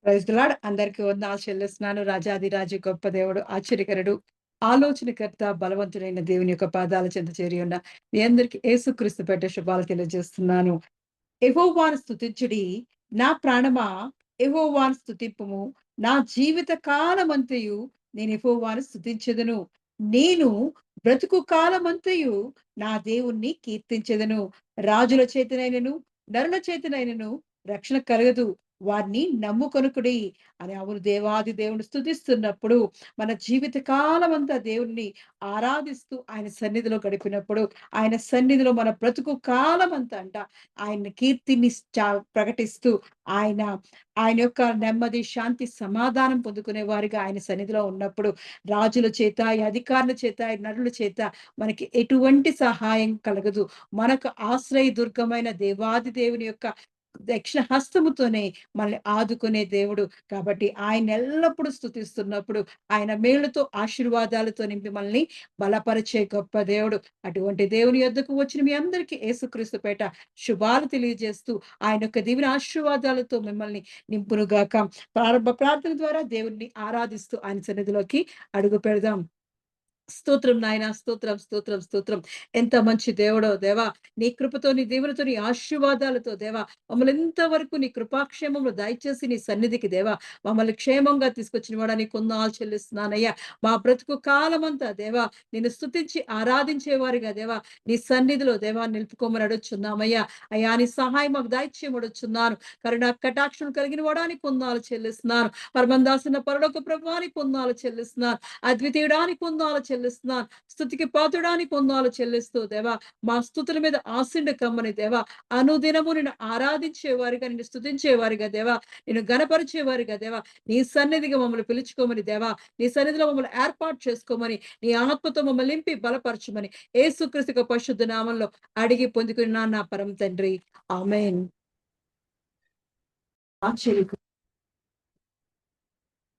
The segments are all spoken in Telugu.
Praise the lord. అందరికి వందనాలు చెల్లిస్తున్నాను. రాజాధిరాజు, గొప్ప దేవుడు, ఆశ్చర్యకరుడు, ఆలోచనకర్త, బలవంతుడైన దేవుని యొక్క పాదాల చెంత చేరి ఉన్న మీ అందరికి యేసుక్రీస్తు పేరిట శుభాలు తెలియజేస్తున్నాను. యెహోవాను స్తుతించుడి, నా ప్రాణమా యెహోవాను స్తుతింపుము. నా జీవిత కాలమంతయు నేను యెహోవాను స్తుతించెదను. నేను బ్రతుకు కాలమంతయు నా దేవుణ్ణి కీర్తించెదను. రాజుల చేతనైనను, నరుల చేతనైనను రక్షణ కలగదు. వారిని నమ్ముకొనుకుడి అని. అవును, దేవాది దేవుని స్తుతిస్తున్నప్పుడు మన జీవిత కాలమంతా దేవుణ్ణి ఆరాధిస్తూ ఆయన సన్నిధిలో గడిపినప్పుడు, ఆయన సన్నిధిలో మన బ్రతుకు కాలమంతా ఆయన కీర్తిని ప్రకటిస్తూ ఆయన ఆయన యొక్క నెమ్మది, శాంతి, సమాధానం పొందుకునే వారిగా ఆయన సన్నిధిలో ఉన్నప్పుడు రాజుల చేత, ఈ అధికారుల చేత, ఈ నరుల చేత మనకి ఎటువంటి సహాయం కలగదు. మనకు ఆశ్రయ దుర్గమైన దేవాది దేవుని యొక్క దక్షిణ హస్తముతోనే మనల్ని ఆదుకునే దేవుడు. కాబట్టి ఆయన ఎల్లప్పుడూ స్తుతిస్తున్నప్పుడు ఆయన మేలుతో, ఆశీర్వాదాలతో నింపి మనల్ని బలపరిచే గొప్ప దేవుడు. అటువంటి దేవుని యొద్దకు వచ్చిన మీ అందరికీ యేసుక్రీస్తు పేట శుభాలు తెలియజేస్తూ ఆయన యొక్క దీవెన ఆశీర్వాదాలతో మిమ్మల్ని నింపునుగాక. ప్రారంభ ప్రార్థన ద్వారా దేవుణ్ణి ఆరాధిస్తూ ఆయన సన్నిధిలోకి అడుగు పెడదాం. స్తోత్రం నాయన, స్తోత్రం, స్తోత్రం, స్తోత్రం. ఎంత మంచి దేవుడో దేవా! నీ కృపతో, నీ దీవెనతో, నీ ఆశీర్వాదాలతో దేవా మమ్మల్ని ఇంతవరకు నీ కృపాక్షేమములు దయచేసి నీ సన్నిధికి దేవా మమ్మల్ని క్షేమంగా తీసుకొచ్చిన వాడా నీకు వందనాలు చెల్లిస్తున్నానయ్యా. మా బ్రతుకు కాలమంతా దేవా నిన్ను స్తుతించి ఆరాధించేవారిగా దేవా నీ సన్నిధిలో దేవా నిలుపుకోమని అడుగుచున్నామయ్యా. అయ్యా నీ సహాయం మాకు దయచేయమని అడుగుచున్నాను. కరుణా కటాక్షం కలిగిన వాడా నీకు వందనాలు చెల్లిస్తున్నాను. పరమందాసున్న పరలోక ప్రభువా నీకు వందనాలు చెల్లిస్తున్నాను. అద్వితీయుడానికి వందనాలు చెల్లిస్తున్నాను. స్తుతికి పాత్రుడానికి వందనాలు చెల్లిస్తూ దేవా మా స్తుతుల మీద ఆశీనుడు కమ్మని దేవా అనుదినము నిన్ను ఆరాధించేవారిగా, నిన్ను స్తుతించేవారిగా దేవా, నిన్ను గణపరిచేవారిగా దేవా నీ సన్నిధిగా మమ్మల్ని పిలుచుకోమని దేవా, నీ సన్నిధిలో మమ్మల్ని ఏర్పాటు చేసుకోమని, నీ ఆత్మతో మమ్మల్ని నింపి బలపరచమని యేసుక్రీస్తు యొక్క పరిశుద్ధ నామంలో అడిగి పొందుకున్నాను నా పరమ తండ్రి. ఆమేన్. ఆశ్చర్య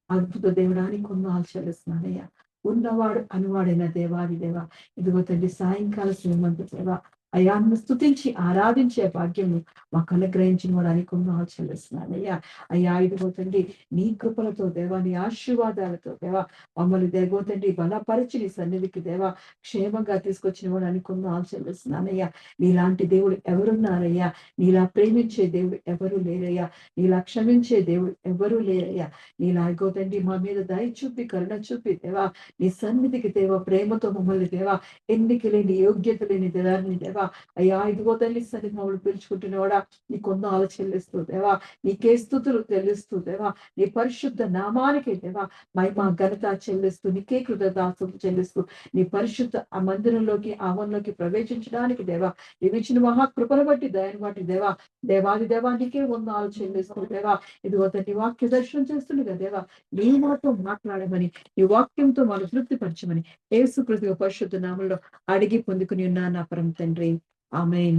అద్భుత దేవుడానికి వందనాలు చెల్లిస్తున్నానయ్యా. ఉన్నవాడు అనువాడైన దేవాది దేవ, ఇదిగో తండ్రి సాయంకాల శ్రీమంత దేవ అయ్యా నిన్ను స్తుతించి ఆరాధించే భాగ్యము మాకు అనుగ్రహించిన వాడానికి వందనాలు చెల్లిస్తున్నానయ్యా. అయ్యా ఇదిగో తండ్రి నీ కృపలతో దేవా, నీ ఆశీర్వాదాలతో దేవా మమ్మల్ని దేవో తండ్రి బలపరిచి నీ సన్నిధికి దేవా క్షేమంగా తీసుకొచ్చిన వాడానికి వందనాలు చెల్లిస్తున్నానయ్యా. నీలాంటి దేవుడు ఎవరున్నారయ్యా? నీలా ప్రేమించే దేవుడు ఎవరు లేరయ్యా. నీలా క్షమించే దేవుడు ఎవరు లేరయ్యా. నీలాగో తండ్రి మా మీద దయ చూపి, కరుణ చూపి దేవా నీ సన్నిధికి దేవా ప్రేమతో మమ్మల్ని దేవా ఎన్నిక లేని, యోగ్యత లేని దేవాన్ని దేవా అయ్యా ఇదిగో తల్లి సన్నిధి మమ్మల్ని పిలుచుకుంటున్నవాడా నీకు వందనాలు చెల్లిస్తూ దేవా, నీకే స్తుతులు చెల్లిస్తూ దేవా, నీ పరిశుద్ధ నామానికి దేవా మహిమ ఘనత చెల్లిస్తూ, నీకే కృతజ్ఞతలు చెల్లిస్తూ, నీ పరిశుద్ధ ఆ మందిరంలోకి, ఆవరణలోకి ప్రవేశించడానికి దేవా నీవిచ్చిన మహాకృపను బట్టి, దయను బట్టి దేవా దేవాది దేవా నీకే వందనాలు చెల్లిస్తూ దేవా ఇదిగో తండ్రి వాక్య దర్శనం చేస్తుండగా దేవా నీ మాతో మాట్లాడమని, నీ వాక్యంతో మనం తృప్తిపరచమని యేసుక్రీస్తు పరిశుద్ధ నామములో అడిగి పొందుకుని ఉన్నాను నా పరమ తండ్రి. ఆమేన్.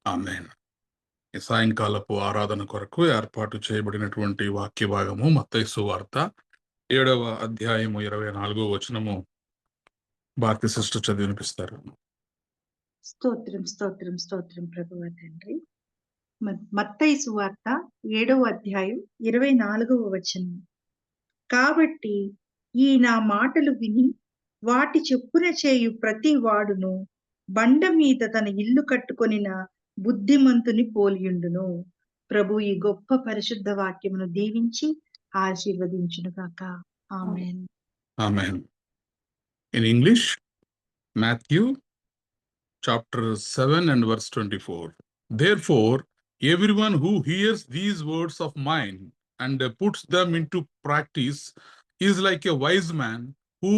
ఆమేన్. ఈ సాయంకాలపు ఆరాధన కొరకు ఏర్పాటు చేయబడినటువంటి వాక్య భాగము మత్తయి సువార్త 7వ అధ్యాయము 24వ వచనము భారతి సిస్టర్ చదివి వినిపిస్తారు. స్తోత్రం, స్తోత్రం, స్తోత్రం ప్రభువా తండ్రి. మత్తయి సువార్త 7వ అధ్యాయం 24వ వచనం. కాబట్టి ఈ నా మాటలు విని వాటి చెప్పున చేయు ప్రతి వాడును బండ మీద తన ఇల్లు కట్టుకొనిన బుద్ధిమంతుని పోలియుండును. ప్రభు ఈ గొప్ప పరిశుద్ధ వాక్యమును దీవించి ఆశీర్వదించును గాక. ఆమేన్. ఆమేన్. In English, Matthew chapter 7 and verse 24. Therefore, everyone who hears these words of mine and puts them into practice is like a wise man who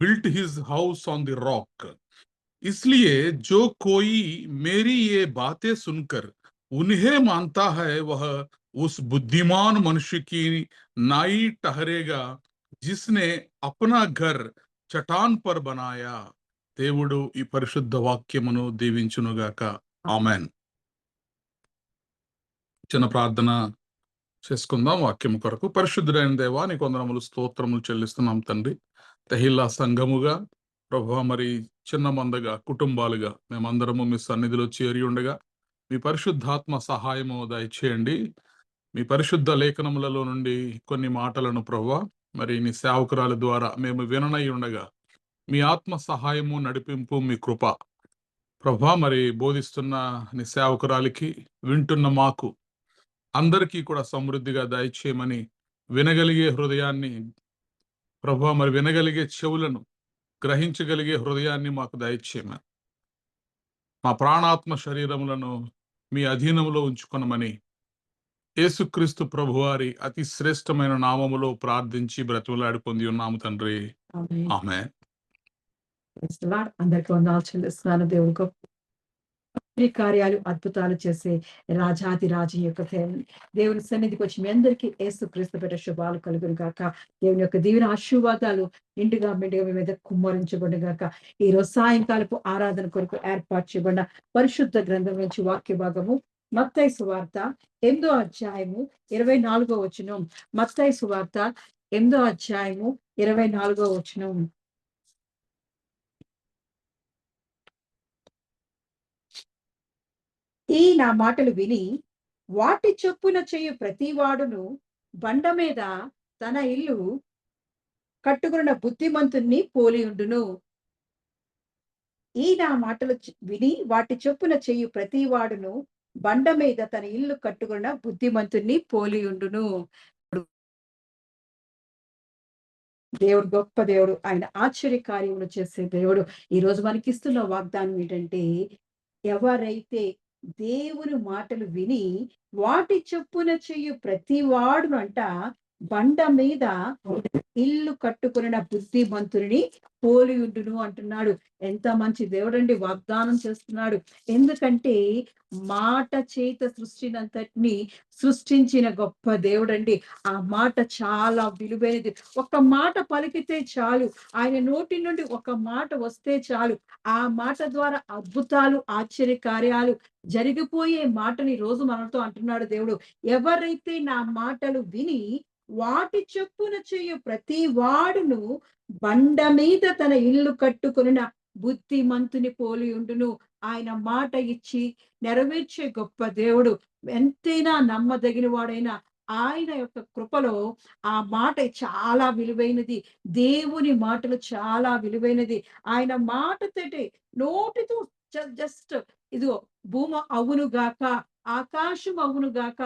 built his house on the rock. इसलिए जो कोई मेरी ये बातें सुनकर उन्हें मानता है वह उस बुद्धिमान मनुष्य की नाई ठहरेगा जिसने अपना घर चट्टान पर बनाया. దేవుడు ఈ పరిశుద్ధ వాక్యమును దీవించునుగాక. ఆమెన్. చిన్న ప్రార్థన చేసుకుందాం వాక్యము కొరకు. పరిశుద్ధుడైన దేవా నీకు వందనములు, స్తోత్రములు చెల్లిస్తున్నాం తండ్రి. తహిల్లా సంఘముగా ప్రభువా మరి చిన్న మందగా కుటుంబాలుగా మేమందరము మీ సన్నిధిలో చేరి ఉండగా మీ పరిశుద్ధాత్మ సహాయము దయచేయండి. మీ పరిశుద్ధ లేఖనములలో నుండి కొన్ని మాటలను ప్రభువా మరి నీ సేవకురాల ద్వారా మేము విననై ఉండగా మీ ఆత్మ సహాయము, నడిపింపు, మీ కృప ప్రభా మరి బోధిస్తున్న నీ సేవకురాలికి, వింటున్న మాకు అందరికీ కూడా సమృద్ధిగా దయచేయమని, వినగలిగే హృదయాన్ని ప్రభా మరి వినగలిగే చెవులను, గ్రహించగలిగే హృదయాన్ని మాకు దయచేయమని, మా ప్రాణాత్మ శరీరములను మీ అధీనములో ఉంచుకొనమని యేసుక్రీస్తు ప్రభువారి అతి శ్రేష్టమైన నామములో ప్రార్థించి బ్రతిమలాడి పొంది ఉన్నాము తండ్రి. ఆమేన్. ఆమేన్. Praise the Lord. అందరికీ వందనాలు చెల్లిస్తున్నాను. దేవుని గొప్ప కార్యాలు, అద్భుతాలు చేసే రాజాది రాజు యొక్క దేవుని సన్నిధికి వచ్చి మీ అందరికీ యేసుక్రీస్తు పేరిట శుభాలు కలుగును గాక. దేవుని యొక్క దీవెన ఆశీర్వాదాలు నిండుగా మెండుగా మీ మీద కుమ్మరించబడును గాక. ఈ రోజు సాయంకాలపు ఆరాధన కొరకు ఏర్పాటు చేయబడిన పరిశుద్ధ గ్రంథం నుంచి వాక్య భాగము మత్తయి సువార్త 8వ అధ్యాయము 24వ వచనం. మత్తయి సువార్త 8వ అధ్యాయము 24వ వచనం. ఈ నా మాటలు విని వాటి చొప్పున చేయు ప్రతి వాడును బండ మీద తన ఇల్లు కట్టుకున్న బుద్ధిమంతుణ్ణి పోలి ఉండును. ఈ నా మాటలు విని వాటి చొప్పున చేయు ప్రతి వాడును బండ మీద తన ఇల్లు కట్టుకున్న బుద్ధిమంతుణ్ణి పోలి ఉండును. దేవుడు గొప్ప దేవుడు, ఆయన ఆశ్చర్య కార్యములు చేసే దేవుడు. ఈ రోజు మనకి ఇస్తున్న వాగ్దానం ఏంటంటే, ఎవరైతే దేవుని మాటలు విని వాటి చొప్పున చెయ్యు ప్రతి వాడును అంట బండ మీద ఇల్లు కట్టుకున్న బుద్ధిమంతుని పోలి ఉండును అంటున్నాడు. ఎంత మంచి దేవుడండి, వాగ్దానం చేస్తున్నాడు. ఎందుకంటే మాట చేత సృష్టినంతటిని సృష్టించిన గొప్ప దేవుడండి. ఆ మాట చాలా విలువైనది. ఒక మాట పలికితే చాలు, ఆయన నోటి నుండి ఒక మాట వస్తే చాలు, ఆ మాట ద్వారా అద్భుతాలు, ఆశ్చర్య కార్యాలు జరిగిపోయే మాటని ఈ రోజు మనతో అంటున్నాడు దేవుడు. ఎవరైతే నా మాటలు విని వాటి చొప్పున చేయు ప్రతి వాడును బండ మీద తన ఇల్లు కట్టుకొనిన బుద్ధిమంతుని పోలి ఉండును. ఆయన మాట ఇచ్చి నెరవేర్చే గొప్ప దేవుడు. ఎంతైనా నమ్మదగిన వాడైనా ఆయన యొక్క కృపలో ఆ మాట చాలా విలువైనది. దేవుని మాటలు చాలా విలువైనది. ఆయన మాటతోటి నోటితో జస్ట్ ఇదిగో భూమి అవును గాక, ఆకాశం అవును గాక,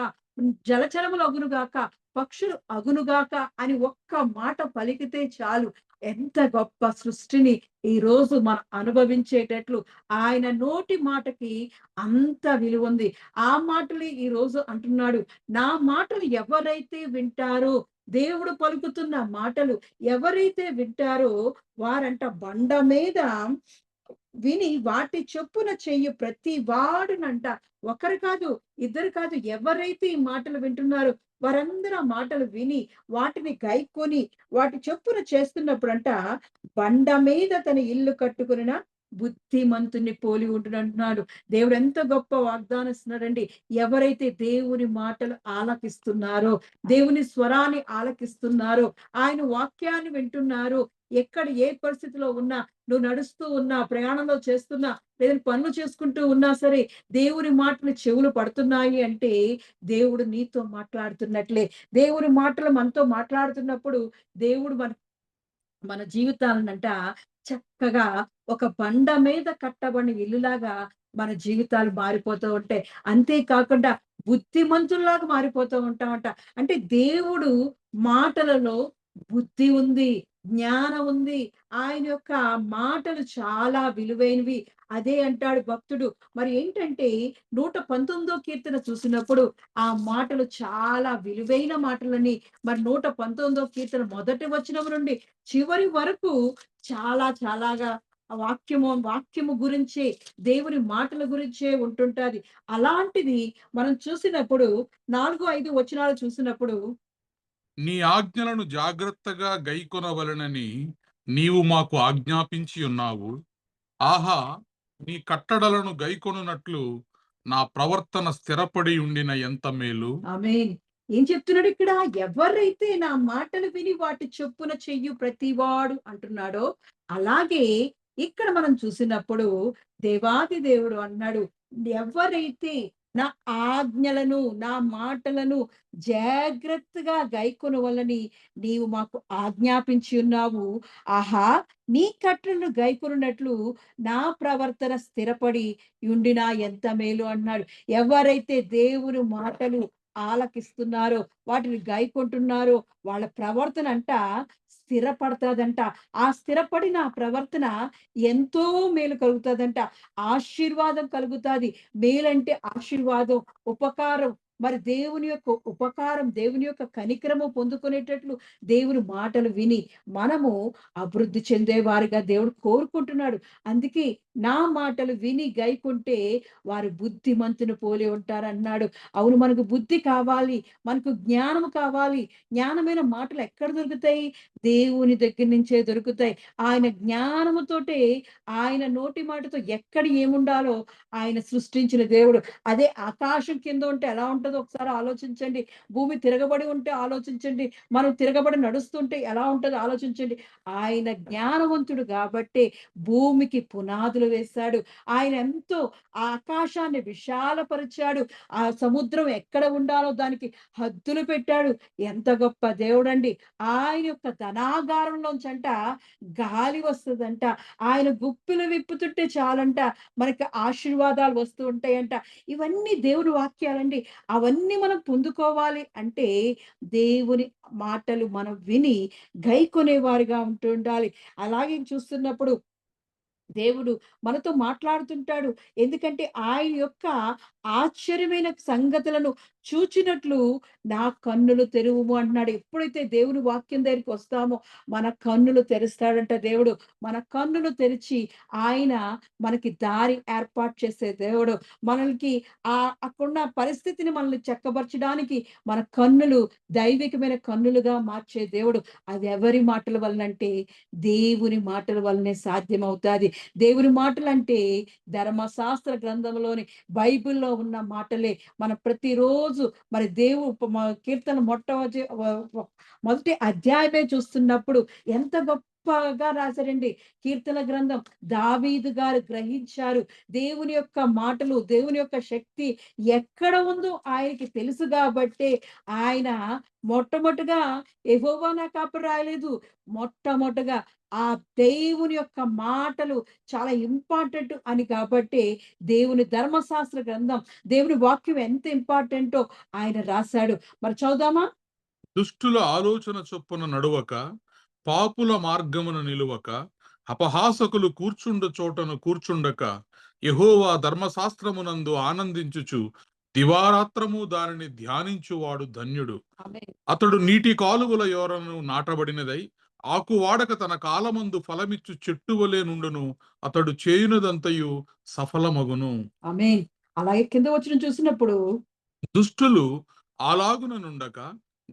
జలచరములు అగును గాక, పక్షులు అగును గాక అని ఒక్క మాట పలికితే చాలు, ఎంత గొప్ప సృష్టిని ఈ రోజు మనం అనుభవించేటట్లు ఆయన నోటి మాటకి అంత విలువ ఉంది. ఆ మాటలు ఈ రోజు అంటున్నాడు, నా మాటలు ఎవరైతే వింటారో, దేవుడు పలుకుతున్న మాటలు ఎవరైతే వింటారో వారంట బండ మీద విని వాటి చొప్పున చెయ్యి ప్రతి వాడునంట, ఒకరు కాదు, ఇద్దరు కాదు, ఎవరైతే ఈ మాటలు వింటున్నారో వారందరూ ఆ మాటలు విని వాటిని గైకొని వాటి చొప్పున చేస్తున్నప్పుడంట బండ మీద తన ఇల్లు కట్టుకున్న బుద్ధిమంతుని పోలి ఉంటున్నాడు. దేవుడు ఎంత గొప్ప వాగ్దానం ఇస్తున్నాడండి. ఎవరైతే దేవుని మాటలు ఆలకిస్తున్నారో, దేవుని స్వరాన్ని ఆలకిస్తున్నారో, ఆయన వాక్యాన్ని వింటున్నారో, ఎక్కడ ఏ పరిస్థితిలో ఉన్నా, నువ్వు నడుస్తూ ఉన్నా, ప్రయాణంలో చేస్తున్నా, లేదంటే పనులు చేసుకుంటూ ఉన్నా సరే, దేవుని మాటలు చెవులు పడుతున్నాయి అంటే దేవుడు నీతో మాట్లాడుతున్నట్లే. దేవుని మాటలు మనతో మాట్లాడుతున్నప్పుడు దేవుడు మన జీవితాలనంట చక్కగా ఒక బండ మీద కట్టబడిన ఇల్లులాగా మన జీవితాలు మారిపోతూ ఉంటాయి. అంతేకాకుండా బుద్ధిమంతుల్లాగా మారిపోతూ ఉంటామంట. అంటే దేవుడు మాటలలో బుద్ధి ఉంది, జ్ఞానం ఉంది. ఆయన యొక్క మాటలు చాలా విలువైనవి. అదే అంటాడు భక్తుడు. మరి ఏంటంటే 119వ కీర్తన చూసినప్పుడు ఆ మాటలు చాలా విలువైన మాటలని, మరి 119వ కీర్తన మొదటి వచనం నుండి చివరి వరకు చాలా చాలాగా వాక్యము గురించే, దేవుని మాటల గురించే ఉంటుంటది. అలాంటిది మనం చూసినప్పుడు 4, 5 వచనాలు చూసినప్పుడు, నీ ఆజ్ఞలను జాగ్రత్తగా గైకొనవలెనని నీవు మాకు ఆజ్ఞాపించి ఉన్నావు. ఆహా, నీ కట్టడలను గైకొనున్నట్లు నా ప్రవర్తన స్థిరపడి ఉండిన ఎంత మేలు. ఆమేన్. ఏం చెప్తున్నాడు ఇక్కడ? ఎవరైతే నా మాటలు విని వాటి చొప్పున చెయ్యు ప్రతివాడు అంటున్నాడో, అలాగే ఇక్కడ మనం చూసినప్పుడు దేవాది దేవుడు అన్నాడు, ఎవరైతే నా ఆజ్ఞలను, నా మాటలను జాగ్రత్తగా గైకొనవలని నీవు మాకు ఆజ్ఞాపించి ఉన్నావు. ఆహా! నీ కట్టడలను గైకొనున్నట్లు నా ప్రవర్తన స్థిరపడి యుండినా ఎంత మేలు అన్నాడు. ఎవరైతే దేవుని మాటలు ఆలకిస్తున్నారో, వాటిని గైకొంటున్నారో వాళ్ళ ప్రవర్తన స్థిరపడతాదంట. ఆ స్థిరపడిన ప్రవర్తన ఎంతో మేలు కలుగుతాదంట. ఆశీర్వాదం కలుగుతాది. మేలంటే ఆశీర్వాదం, ఉపకారం. మరి దేవుని యొక్క ఉపకారం, దేవుని యొక్క కనికరము పొందుకునేటట్లు దేవుని మాటలు విని మనము అభివృద్ధి చెందేవారిగా దేవుడు కోరుకుంటున్నాడు. అందుకే నా మాటలు విని గైకుంటే వారు బుద్ధిమంతుని పోలి ఉంటారన్నాడు. అవును, మనకు బుద్ధి కావాలి, మనకు జ్ఞానము కావాలి. జ్ఞానమైన మాటలు ఎక్కడ దొరుకుతాయి? దేవుని దగ్గర నుంచే దొరుకుతాయి. ఆయన జ్ఞానముతోటే, ఆయన నోటి మాటతో ఎక్కడ ఏముండాలో ఆయన సృష్టించిన దేవుడు. అదే ఆకాశం కింద ఉంటే ఎలా ఉంటదో ఒకసారి ఆలోచించండి. భూమి తిరగబడి ఉంటే ఆలోచించండి. మనం తిరగబడి నడుస్తుంటే ఎలా ఉంటదో ఆలోచించండి. ఆయన జ్ఞానవంతుడు గాబట్టే భూమికి పునాదులు వేశాడు. ఆయన ఎంతో ఆ ఆకాశాన్ని విశాలపరిచాడు. ఆ సముద్రం ఎక్కడ ఉండాలో దానికి హద్దులు పెట్టాడు. ఎంత గొప్ప దేవుడండి. ఆయన యొక్క ధనాగారంలోంచంట గాలి వస్తదంట. ఆయన గుప్పిలు విప్పుతుంటే చాలంట మనకి ఆశీర్వాదాలు వస్తూ ఉంటాయంట. ఇవన్నీ దేవుని వాక్యాలండి. అవన్నీ మనం పొందుకోవాలి అంటే దేవుని మాటలు మనం విని గైకొనేవారుగా ఉంటుండాలి. అలాగే చూస్తున్నప్పుడు దేవుడు మనతో మాట్లాడుతుంటాడు. ఎందుకంటే ఆయన యొక్క ఆశ్చర్యమైన సంగతులను చూచినట్లు నా కన్నులు తెరువుము అంటున్నాడు. ఎప్పుడైతే దేవుని వాక్యం దగ్గరికి వస్తామో మన కన్నులు తెరుస్తాడంట దేవుడు. మన కన్నులు తెరిచి ఆయన మనకి దారి ఏర్పాటు చేసే దేవుడు. మనకి అక్కడున్న పరిస్థితిని మనల్ని చక్కబరచడానికి మన కన్నులు దైవికమైన కన్నులుగా మార్చే దేవుడు. అది ఎవరి మాటల వలనంటే దేవుని మాటల వల్లనే సాధ్యమవుతాది. దేవుని మాటలంటే ధర్మశాస్త్ర గ్రంథంలోని బైబిల్‌లో ఉన్న మాటలే. మనం ప్రతిరోజు మరి కీర్తన మొదటి అధ్యాయమే చూస్తున్నప్పుడు ఎంత గొప్పగా రాశారండి. కీర్తన గ్రంథం దావీదు గారు గ్రహించారు. దేవుని యొక్క మాటలు, దేవుని యొక్క శక్తి ఎక్కడ ఉందో ఆయనకి తెలుసు గాబట్టే ఆయన మొట్టమొదటగా యెహోవా నా కాపరి రాయలేదు. మొట్టమొదటగా ఆ దేవుని యొక్క మాటలు చాలా ఇంపార్టెంట్ అని కాబట్టి దేవుని ధర్మశాస్త్ర గ్రంథం, దేవుని వాక్యం ఎంత ఇంపార్టెంటో ఆయన రాశాడు. మరి చదువుదామా? దుష్టుల ఆలోచన చొప్పున నడువక, పాపుల మార్గమున నిలువక, అపహాసకులు కూర్చుండు చోటను కూర్చుండక, యెహోవా ధర్మశాస్త్రమునందు ఆనందించుచు దివారాత్రము దానిని ధ్యానించువాడు ధన్యుడు. ఆమేన్. అతడు నీటి కాలువల యోరను నాటబడినదై ఆకు వాడక తన కాలమందు ఫలమిచ్చు చెట్టు వలె నుండును. అతడు చేయునదంతయు సఫలమగును. ఆమేన్. అలాగే కింద వచనం చూసినప్పుడు దుష్టులు అలాగున నుండక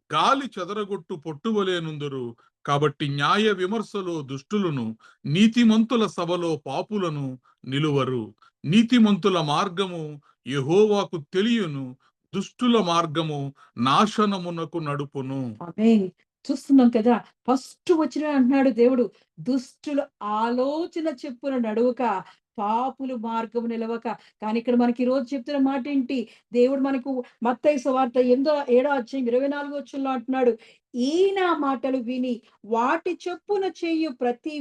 గాలి చెదరగొట్టు పొట్టువలే నుందురు. కాబట్టి న్యాయ విమర్శలో దుష్టులను, నీతిమంతుల సభలో పాపులను నిలువరు. నీతిమంతుల మార్గము యెహోవాకు తెలియను, దుష్టుల మార్గము నాశనమునకు నడుపును. ఆమేన్. చూస్తున్నాం కదా! ఫస్ట్ వచనం అంటున్నాడు దేవుడు. దుష్టుల ఆలోచన చెప్పున నడువక, పాపులు మార్గము నిలవక. కానీ ఇక్కడ మనకి ఈరోజు చెప్తున్న మాటేంటి? దేవుడు మనకు మత్తయి సువార్త 7వ అధ్యాయం 24వ వచనంలో అంటున్నాడు. ఈ నా మాటలు విని వాటి చొప్పున చేయు ప్రతి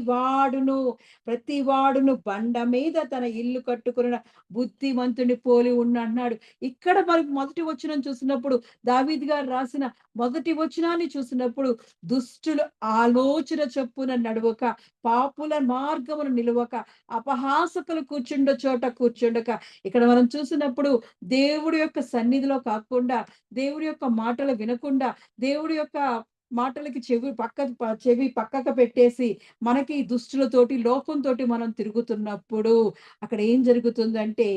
వాడును బండ మీద తన ఇల్లు కట్టుకొనిన బుద్ధిమంతుని పోలి అన్నాడు. ఇక్కడ మనకు మొదటి వచనం చూసినప్పుడు దావీదు గారు రాసిన మొదటి వచనాన్ని చూసినప్పుడు దుష్టులు ఆలోచన చొప్పున నడవక, పాపుల మార్గమును నిలవక, అపహాసకులు కూర్చుండ చోట కూర్చుండక. ఇక్కడ మనం చూసినప్పుడు దేవుడి యొక్క సన్నిధిలో కాకుండా, దేవుడి యొక్క మాటలు వినకుండా, దేవుడి యొక్క మాటలకి చెవి పక్కకు పెట్టేసి మనకి దుష్టులతోటి, లోకంతోటి మనం తిరుగుతున్నప్పుడు అక్కడ ఏం జరుగుతుందంటే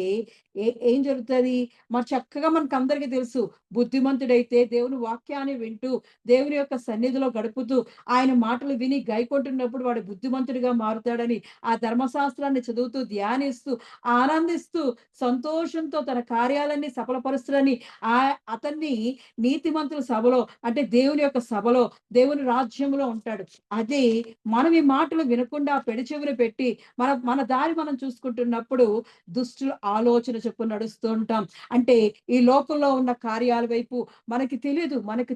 ఏం జరుగుతది? మరి చక్కగా మనకందరికీ తెలుసు. బుద్ధిమంతుడైతే దేవుని వాక్యాన్ని వింటూ, దేవుని యొక్క సన్నిధిలో గడుపుతూ, ఆయన మాటలు విని గైకొంటున్నప్పుడు వాడు బుద్ధిమంతుడిగా మారుతాడని, ఆ ధర్మశాస్త్రాన్ని చదువుతూ, ధ్యానిస్తూ, ఆనందిస్తూ, సంతోషంతో తన కార్యాలన్నీ సఫలపరుస్తాడని అతన్ని నీతిమంతుల సభలో అంటే దేవుని యొక్క సభలో పరలోకంలో దేవుని రాజ్యంలో ఉంటాడు. అదే మనం ఈ మాటలు వినకుండా పెడచెవిన పెట్టి మన దారి మనం చూసుకుంటున్నప్పుడు దుష్టుల ఆలోచన చొప్పున నడుస్తూ ఉంటాం. అంటే ఈ లోకంలో ఉన్న కార్యాల వైపు మనకి తెలీదు. మనకు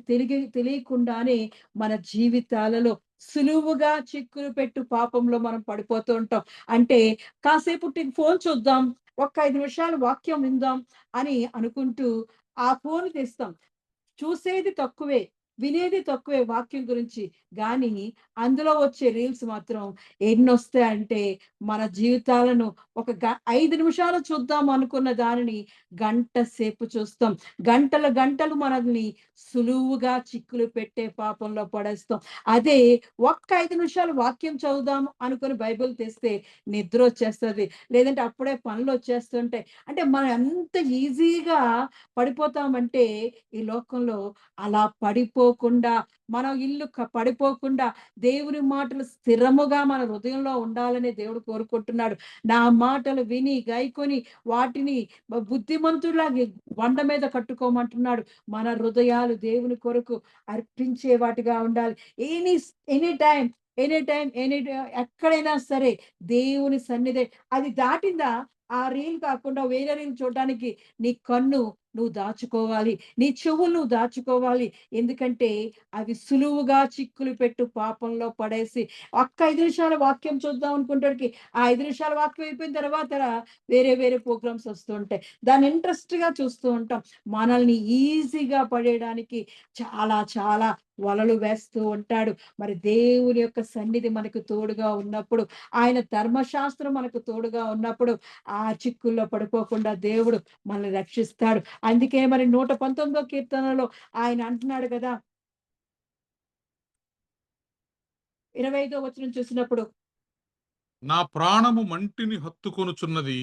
తెలియకుండానే మన జీవితాలలో సులువుగా చిక్కులు పెట్టు పాపంలో మనం పడిపోతూ ఉంటాం. అంటే కాసేపు ఫోన్ చూద్దాం, ఒక్క 5 నిమిషాలు వాక్యం విందాం అని అనుకుంటూ ఆ ఫోన్ తెస్తాం. చూసేది తక్కువే. వినేది తక్కువే వాక్యం గురించి. గానీ, అందులో వచ్చే రీల్స్ మాత్రం ఎన్నొస్తాయంటే, మన జీవితాలను ఒక 5 నిమిషాలు చూద్దాం అనుకున్న దానిని గంట సేపు చూస్తాం. గంటలు గంటలు మనల్ని సులువుగా చిక్కులు పెట్టే పాపంలో పడేస్తాం. అదే ఒక్క 5 నిమిషాలు వాక్యం చదువుదాం అనుకుని బైబిల్ తెస్తే నిద్రొచ్చేస్తది. లేదంటే అప్పుడే పనులొచ్చేస్తుంటాయి. అంటే మనం ఎంత ఈజీగా పడిపోతామంటే ఈ లోకంలో అలా పడిపోకుండా మన ఇల్లు పడిపోకుండా దేవుని మాటలు స్థిరముగా మన హృదయంలో ఉండాలని దేవుడు కోరుకుంటున్నాడు. నా మాటలు విని గైకొని వాటిని బుద్ధిమంతుల్లాగా బండ మీద కట్టుకోమంటున్నాడు. మన హృదయాలు దేవుని కొరకు అర్పించే వాటిగా ఉండాలి. ఎనీ ఎనీ టైమ్ ఎక్కడైనా సరే దేవుని సన్నిధి అది దాటిందా ఆ రీల్ కాకుండా వేరే రీల్ చూడడానికి నీ కన్ను నువ్వు దాచుకోవాలి. నీ చెవులు నువ్వు దాచుకోవాలి. ఎందుకంటే అవి సులువుగా చిక్కులు పెట్టు పాపంలో పడేసి ఒక్క 5 నిమిషాల వాక్యం చూద్దాం అనుకునేటోడికి ఆ 5 నిమిషాల వాక్యం అయిపోయిన తర్వాత వేరే ప్రోగ్రామ్స్ వస్తూ ఉంటాయి. దాన్ని ఇంట్రెస్ట్‌గా చూస్తూ ఉంటాం. మనల్ని ఈజీగా పడేయడానికి చాలా వలలు వేస్తూ ఉంటాడు. మరి దేవుని యొక్క సన్నిధి మనకు తోడుగా ఉన్నప్పుడు, ఆయన ధర్మశాస్త్రం మనకు తోడుగా ఉన్నప్పుడు, ఆ చిక్కుల్లో పడిపోకుండా దేవుడు మనల్ని రక్షిస్తాడు. అందుకే మరి 119 కీర్తనలో ఆయన అంటున్నాడు కదా! 25 వచనం చూసినప్పుడు నా ప్రాణము మంటిని హత్తుకొనుచున్నది.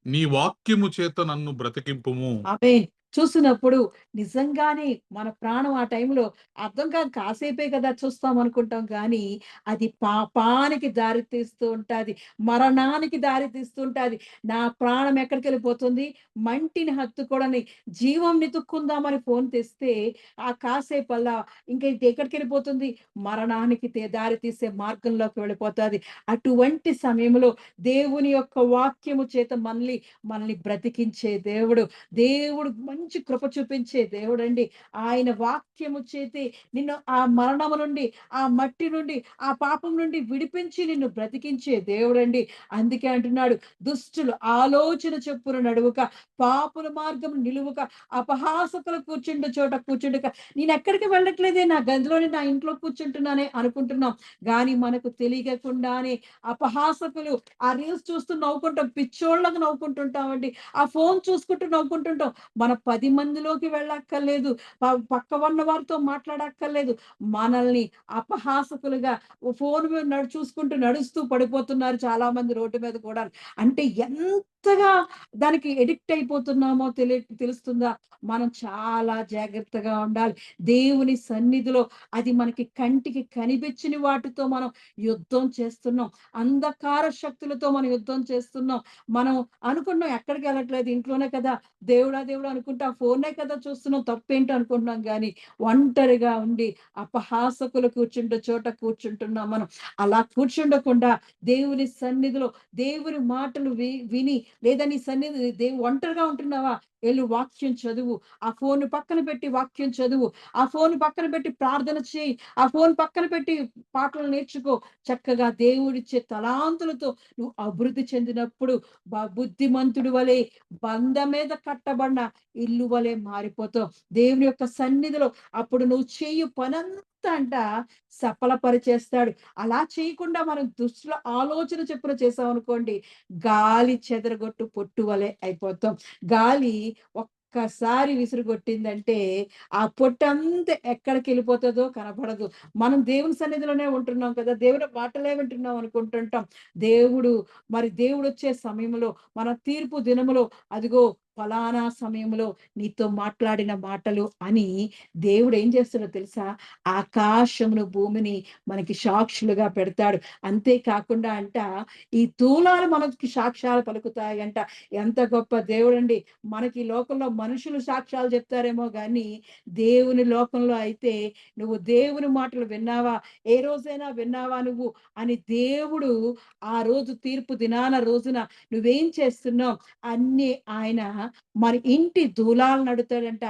నీ వాక్యము చేత నన్ను బ్రతికింపుము. ఆమేన్. చూసినప్పుడు నిజంగానే మన ప్రాణం ఆ టైంలో అర్థం కాదు. కాసేపే కదా చూస్తాం అనుకుంటాం గానీ, అది పాపానికి దారి తీస్తూ ఉంటాది. మరణానికి దారి తీస్తూ ఉంటాది. నా ప్రాణం ఎక్కడికెళ్ళిపోతుంది? మంటిని హత్తుకోవడని జీవం వెతుక్కుందామని ఫోన్ తెస్తే, ఆ కాసేపల్లా ఇంక ఇది ఎక్కడికెళ్ళిపోతుంది? మరణానికి దారి తీసే మార్గంలోకి వెళ్ళిపోతాది. అటువంటి సమయంలో దేవుని యొక్క వాక్యము చేత మనల్ని బ్రతికించే దేవుడు మంచి కృప చూపించే దేవుడండి. ఆయన వాక్యము చేతి నిన్ను ఆ మరణము నుండి, ఆ మట్టి నుండి, ఆ పాపం నుండి విడిపించి నిన్ను బ్రతికించే దేవుడండి. అందుకే అంటున్నాడు, దుష్టులు ఆలోచన చొప్పున నడువక, పాపుల మార్గం నిలువక, అపహాసకులు కూర్చుండు చోట కూర్చుండుక. నేనెక్కడికి వెళ్ళట్లేదే, నా గదిలోనే నా ఇంట్లో కూర్చుంటున్నానే అనుకుంటున్నాం. గానీ మనకు తెలియకుండానే అపహాసకులు ఆ రీల్స్ చూస్తూ నవ్వుకుంటాం. పిచ్చోళ్ళకి నవ్వుకుంటుంటామండి. ఆ ఫోను చూసుకుంటూ నవ్వుకుంటుంటాం. మన 10 మందిలోకి వెళ్ళక్కర్లేదు. పక్క ఉన్న వారితో మాట్లాడక్కర్లేదు. మనల్ని అపహాసకులుగా ఫోను మీద చూసుకుంటూ నడుస్తూ పడిపోతున్నారు చాలామంది రోడ్డు మీద కూడా. అంటే ఎంతగా దానికి అడిక్ట్ అయిపోతున్నామో తెలుస్తుందా? మనం చాలా జాగ్రత్తగా ఉండాలి. దేవుని సన్నిధిలో అది మనకి కంటికి కనిపించని వాటితో మనం యుద్ధం చేస్తున్నాం. అంధకార శక్తులతో మనం యుద్ధం చేస్తున్నాం. మనం అనుకుంటున్నాం ఎక్కడికెళ్ళట్లేదు ఇంట్లోనే కదా! దేవుడా అనుకుంటా ఫోనే కదా చూస్తున్నాం తప్పేంటి అనుకుంటున్నాం గానీ, ఒంటరిగా ఉండి అపహాసకులు కూర్చుండే చోట కూర్చుంటున్నాం మనం. అలా కూర్చుండకుండా దేవుని సన్నిధిలో దేవుని మాటలు విని లేదా నీ సన్నిధి ఒంటరిగా ఉంటున్నావా? ఎళ్లి వాక్యం చదువు. ఆ ఫోను పక్కన పెట్టి వాక్యం చదువు. ఆ ఫోను పక్కన పెట్టి ప్రార్థన చేయి. ఆ ఫోను పక్కన పెట్టి పాటలు నేర్చుకో. చక్కగా దేవుడిచ్చే తలాంతులతో నువ్వు అభివృద్ధి చెందినప్పుడు బుద్ధిమంతుడి వలె బండ మీద కట్టబడిన ఇల్లు వలె మారిపోతావు. దేవుని యొక్క సన్నిధిలో అప్పుడు నువ్వు చేయు పనంతా సఫలపరిచేస్తాడు. అలా చేయకుండా మనం దుష్టుల ఆలోచన చొప్పున చేసామనుకోండి, గాలి చెదరగొట్టు పొట్టు వలె అయిపోతాం. గాలి ఒక్కసారి విసురుగొట్టిందంటే, ఆ పొట్టంతా ఎక్కడికెళ్ళిపోతదో కనపడదు. మనం దేవుని సన్నిధిలోనే ఉంటున్నాం కదా! దేవుడి మాటలే వింటున్నాం అనుకుంటుంటాం. దేవుడొచ్చే సమయంలో మన తీర్పు దినములో అదిగో ఫలానా సమయంలో నీతో మాట్లాడిన మాటలు అని దేవుడు ఏం చేస్తాడో తెలుసా? ఆకాశమును, భూమిని మనకి సాక్షులుగా పెడతాడు. అంతేకాకుండా ఈ తూలాలు మనకి సాక్ష్యాలు పలుకుతాయంట. ఎంత గొప్ప దేవుడండి! మనకి ఈ లోకంలో మనుషులు సాక్ష్యాలు చెప్తారేమో గానీ, దేవుని లోకంలో అయితే నువ్వు దేవుని మాటలు విన్నావా? ఏ రోజైనా విన్నావా నువ్వు? అని దేవుడు ఆ రోజు తీర్పు దినాన రోజున నువ్వేం చేస్తున్నావు? అన్నీ ఆయన మన ఇంటి దూలాలను అడుగుతాడంట.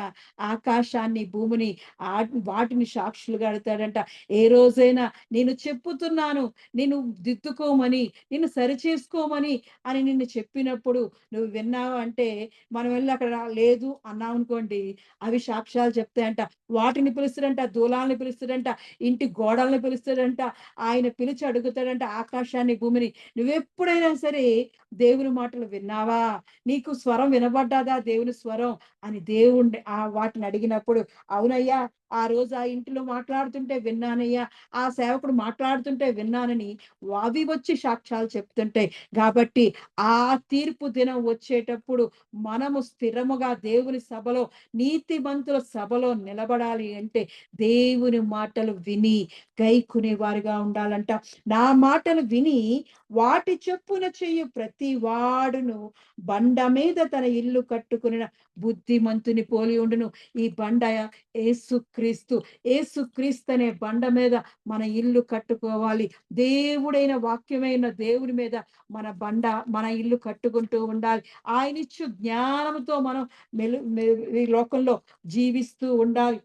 ఆకాశాన్ని, భూమిని వాటిని సాక్షులుగా అడుగుతాడంట. ఏ రోజైనా నేను చెప్పుతున్నాను, నిన్ను దిద్దుకోమని, నిన్ను సరిచేసుకోమని అని నిన్ను చెప్పినప్పుడు నువ్వు విన్నావా అంటే, మనం వెళ్లి అక్కడ లేదు అన్నామనుకోండి, అవి సాక్ష్యాలు చెప్తాయంట. వాటిని పిలుస్తాడంట, దూలాలను పిలుస్తాడంట, ఇంటి గోడలను పిలుస్తాడంట. ఆయన పిలిచి అడుగుతాడంట ఆకాశాన్ని, భూమిని. నువ్వెప్పుడైనా సరే దేవుని మాటలు విన్నావా? నీకు స్వరం వినబడ్డాదా దేవుని స్వరం? అని దేవుణ్ణి వాటిని అడిగినప్పుడు, అవునయ్యా, ఆ రోజు ఆ ఇంటిలో మాట్లాడుతుంటే విన్నానయ్యా, ఆ సేవకుడు మాట్లాడుతుంటే విన్నానని అవి వచ్చి సాక్ష్యాలు చెప్తుంటాయి. కాబట్టి ఆ తీర్పు దినం వచ్చేటప్పుడు మనము స్థిరముగా దేవుని సభలో, నీతిమంతుల సభలో నిలబడాలి అంటే దేవుని మాటలు విని గైకొనే వారిగా ఉండాలంట. నా మాటలు విని వాటి చొప్పున చెయ్యు ప్రతి వాడును బండ మీద తన ఇల్లు కట్టుకొనిన బుద్ధిమంతుని పోలి ఉండును. ఈ బండ యేసుక్రీస్తు. యేసుక్రీస్తు అనే బండ మీద మన ఇల్లు కట్టుకోవాలి. దేవుడైన వాక్యమైన దేవుని మీద మన ఇల్లు కట్టుకుంటూ ఉండాలి. ఆయనిచ్చు జ్ఞానముతో మనం ఈ లోకంలో జీవిస్తూ ఉండాలి.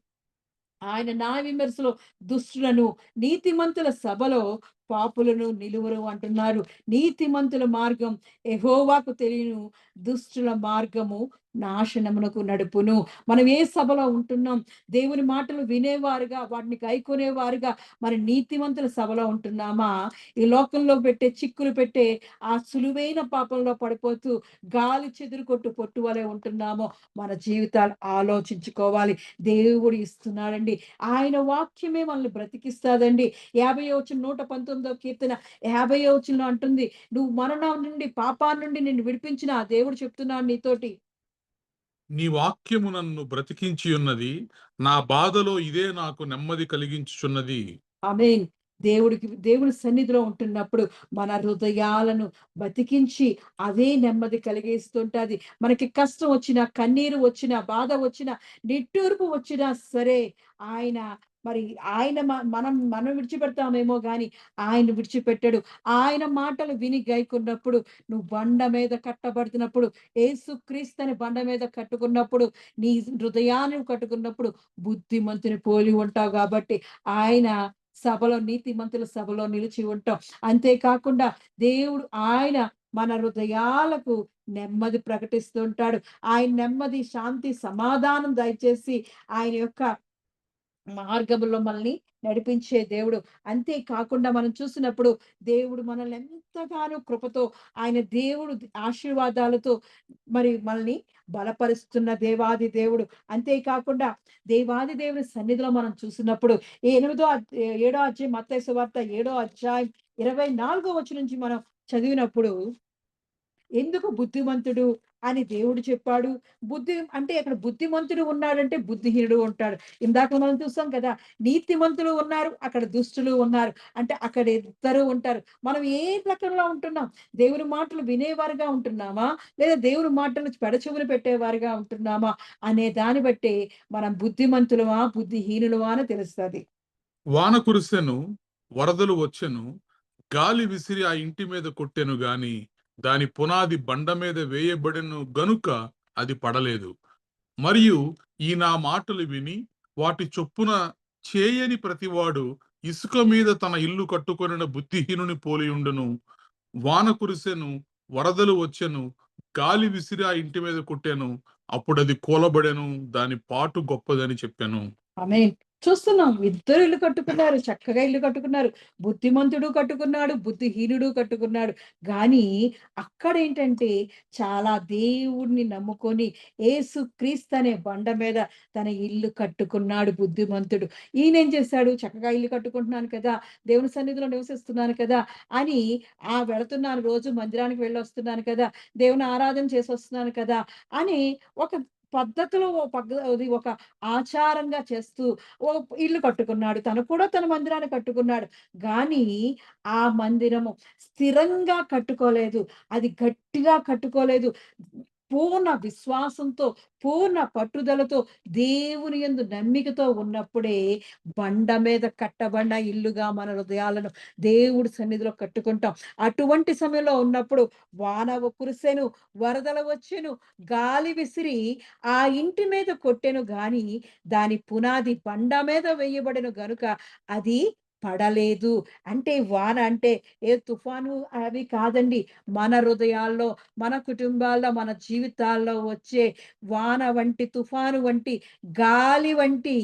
ఆయన న్యాయ విమర్శలో దుష్టులను, నీతిమంతుల సభలో పాపులను నిలువరు అంటున్నారు. నీతిమంతుల మార్గం యెహోవాకు తెలియను, దుష్టుల మార్గము నాశనమునకు నడుపును. మనం ఏ సభలో ఉంటున్నాం? దేవుని మాటలు వినేవారుగా, వాటిని గైకొనేవారుగా మరి నీతిమంతుల సభలో ఉంటున్నామా? ఈ లోకంలో చిక్కులు పెట్టే ఆ సులువైన పాపంలో పడిపోతూ గాలి చెదురుకొట్టు పొట్టు వలె ఉంటున్నామో మన జీవితాలు ఆలోచించుకోవాలి. దేవుడు ఇస్తున్నాడండి. ఆయన వాక్యమే మనల్ని బ్రతికిస్తాదండి. 50వ వచనం 119వ కీర్తన 50వ వచనంలో అంటుంది, నువ్వు మరణం నుండి, పాపాన్ని నుండి నిన్ను విడిపించిన ఆ దేవుడు చెప్తున్నాడు నీతోటి. నీ వాక్యము నన్ను బ్రతికించి ఉన్నది. నా బాధలో ఇదే నాకు నెమ్మది కలిగించుచున్నది. ఆమేన్. దేవుడి సన్నిధిలో ఉంటున్నప్పుడు మన హృదయాలను బతికించి అదే నెమ్మది కలిగిస్తుంటది. మనకి కష్టం వచ్చినా, కన్నీరు వచ్చినా, బాధ వచ్చినా, నిట్టూర్పు వచ్చినా సరే ఆయన మరి ఆయన మనం విడిచిపెడతామేమో గాని ఆయన విడిచిపెట్టడు. ఆయన మాటలు విని గైకొన్నప్పుడు నువ్వు బండ మీద కట్టబడుతున్నప్పుడు, యేసుక్రీస్తుని బండ మీద కట్టుకున్నప్పుడు, నీ హృదయాన్ని కట్టుకున్నప్పుడు బుద్ధిమంతుని పోలి ఉంటావు కాబట్టి ఆయన సభలో, నీతిమంతుల సభలో నిలిచి ఉంటాం. అంతేకాకుండా దేవుడు ఆయన మన హృదయాలకు నెమ్మది ప్రకటిస్తూ ఉంటాడు. ఆయన నెమ్మది, శాంతి, సమాధానం దయచేసి ఆయన యొక్క మార్గములో మనల్ని నడిపించే దేవుడు. అంతే కాకుండా మనం చూసినప్పుడు దేవుడు మనల్ని ఎంతగానో కృపతో, ఆయన దేవుడు ఆశీర్వాదాలతో మరి మనల్ని బలపరుస్తున్న దేవాది దేవుడు. అంతే కాకుండా దేవాది దేవుని సన్నిధిలో మనం చూసినప్పుడు 7వ అధ్యాయం, మత్తయి సువార్త 7వ అధ్యాయం 24వ వచనం నుంచి మనం చదివినప్పుడు, ఎందుకు బుద్ధిమంతుడు అని దేవుడు చెప్పాడు. అక్కడ బుద్ధిమంతుడు ఉన్నాడంటే బుద్ధిహీనుడు ఉంటాడు. ఇందాక మనం చూసాం కదా! నీతిమంతులు ఉన్నారు, అక్కడ దుష్టులు ఉన్నారు. అంటే అక్కడ ఇద్దరు ఉంటారు. మనం ఏ ప్రకంలో ఉంటున్నాం? దేవుని మాటలు వినేవారుగా ఉంటున్నామా? లేదా దేవుని మాటలు పెడచెవిన పెట్టేవారుగా ఉంటున్నామా? అనే దాన్ని బట్టి మనం బుద్ధిమంతులమా, బుద్ధిహీనులమా అని తెలుస్తది. వాన కురిసెను, వరదలు వచ్చెను, గాలి విసిరి ఆ ఇంటి మీద కొట్టెను గాని, దాని పునాది బండ మీద వేయబడెను గనుక అది పడలేదు. మరియు ఈ నా మాటలు విని వాటి చొప్పున చేయని ప్రతివాడు ఇసుక మీద తన ఇల్లు కట్టుకొనిన బుద్ధిహీనుని పోలియుండును. వాన కురిసెను, వరదలు వచ్చెను, గాలి విసిరి ఆ ఇంటి మీద కొట్టెను, అప్పుడది కూలబడెను, దాని పాటు గొప్పదని చెప్పెను. ఆమేన్. చూస్తున్నాం. ఇద్దరు ఇల్లు కట్టుకున్నారు. చక్కగా ఇల్లు కట్టుకున్నారు. బుద్ధిమంతుడు కట్టుకున్నాడు. బుద్ధిహీనుడు కట్టుకున్నాడు. గానీ అక్కడేంటంటే చాలా దేవుడిని నమ్ముకొని యేసుక్రీస్తు అనే బండ మీద తన ఇల్లు కట్టుకున్నాడు బుద్ధిమంతుడు. ఈయనేం చేశాడు? చక్కగా ఇల్లు కట్టుకుంటున్నాను కదా! దేవుని సన్నిధిలో నివసిస్తున్నాను కదా! అని వెళుతున్నాను, రోజు మందిరానికి వెళ్ళొస్తున్నాను కదా! దేవుని ఆరాధన చేసొస్తున్నాను కదా! అని ఒక పద్ధతిలో అది ఒక ఆచారంగా చేస్తూ ఓ ఇల్లు కట్టుకున్నాడు. తను కూడా తన మందిరాన్ని కట్టుకున్నాడు. గానీ, ఆ మందిరము స్థిరంగా కట్టుకోలేదు. అది గట్టిగా కట్టుకోలేదు. పూర్ణ విశ్వాసంతో, పూర్ణ పట్టుదలతో, దేవుని యందు నమ్మికతో ఉన్నప్పుడే బండ మీద కట్టబడిన ఇల్లుగా మన హృదయాలను దేవుడి సన్నిధిలో కట్టుకుంటాం. అటువంటి సమయంలో ఉన్నప్పుడు వాన కురిసెను, వరదలు వచ్చెను, గాలి విసిరి ఆ ఇంటి మీద కొట్టెను గాని దాని పునాది బండ మీద వేయబడెను గనుక అది పడలేదు. అంటే వాన అంటే ఏ తుఫాను అవి కాదండి. మన హృదయాల్లో, మన కుటుంబాల్లో, మన జీవితాల్లో వచ్చే వాన వంటి, తుఫాను వంటి, గాలి వంటి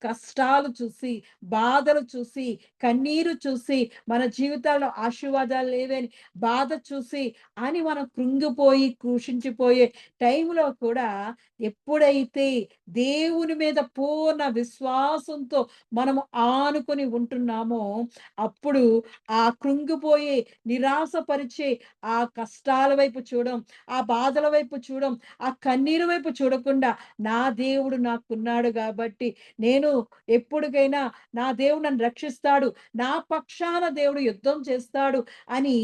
కష్టాలు చూసి, బాధలు చూసి, కన్నీరు చూసి, మన జీవితాల్లో ఆశీర్వాదాలు లేవని బాధ చూసి అని మనం కృంగిపోయి, కృషించిపోయే టైంలో కూడా ఎప్పుడైతే దేవుని మీద పూర్ణ విశ్వాసంతో మనము ఆనుకొని ఉంటున్నామో, అప్పుడు ఆ కృంగిపోయే, నిరాశపరిచే ఆ కష్టాల వైపు చూడం, ఆ బాధల వైపు చూడం, ఆ కన్నీరు వైపు చూడకుండా నా దేవుడు నాకున్నాడు గాబట్టి, నేను ఎప్పటికైనా నా దేవుడు నన్ను రక్షిస్తాడు, నా పక్షాన దేవుడు యుద్ధం చేస్తాడు అని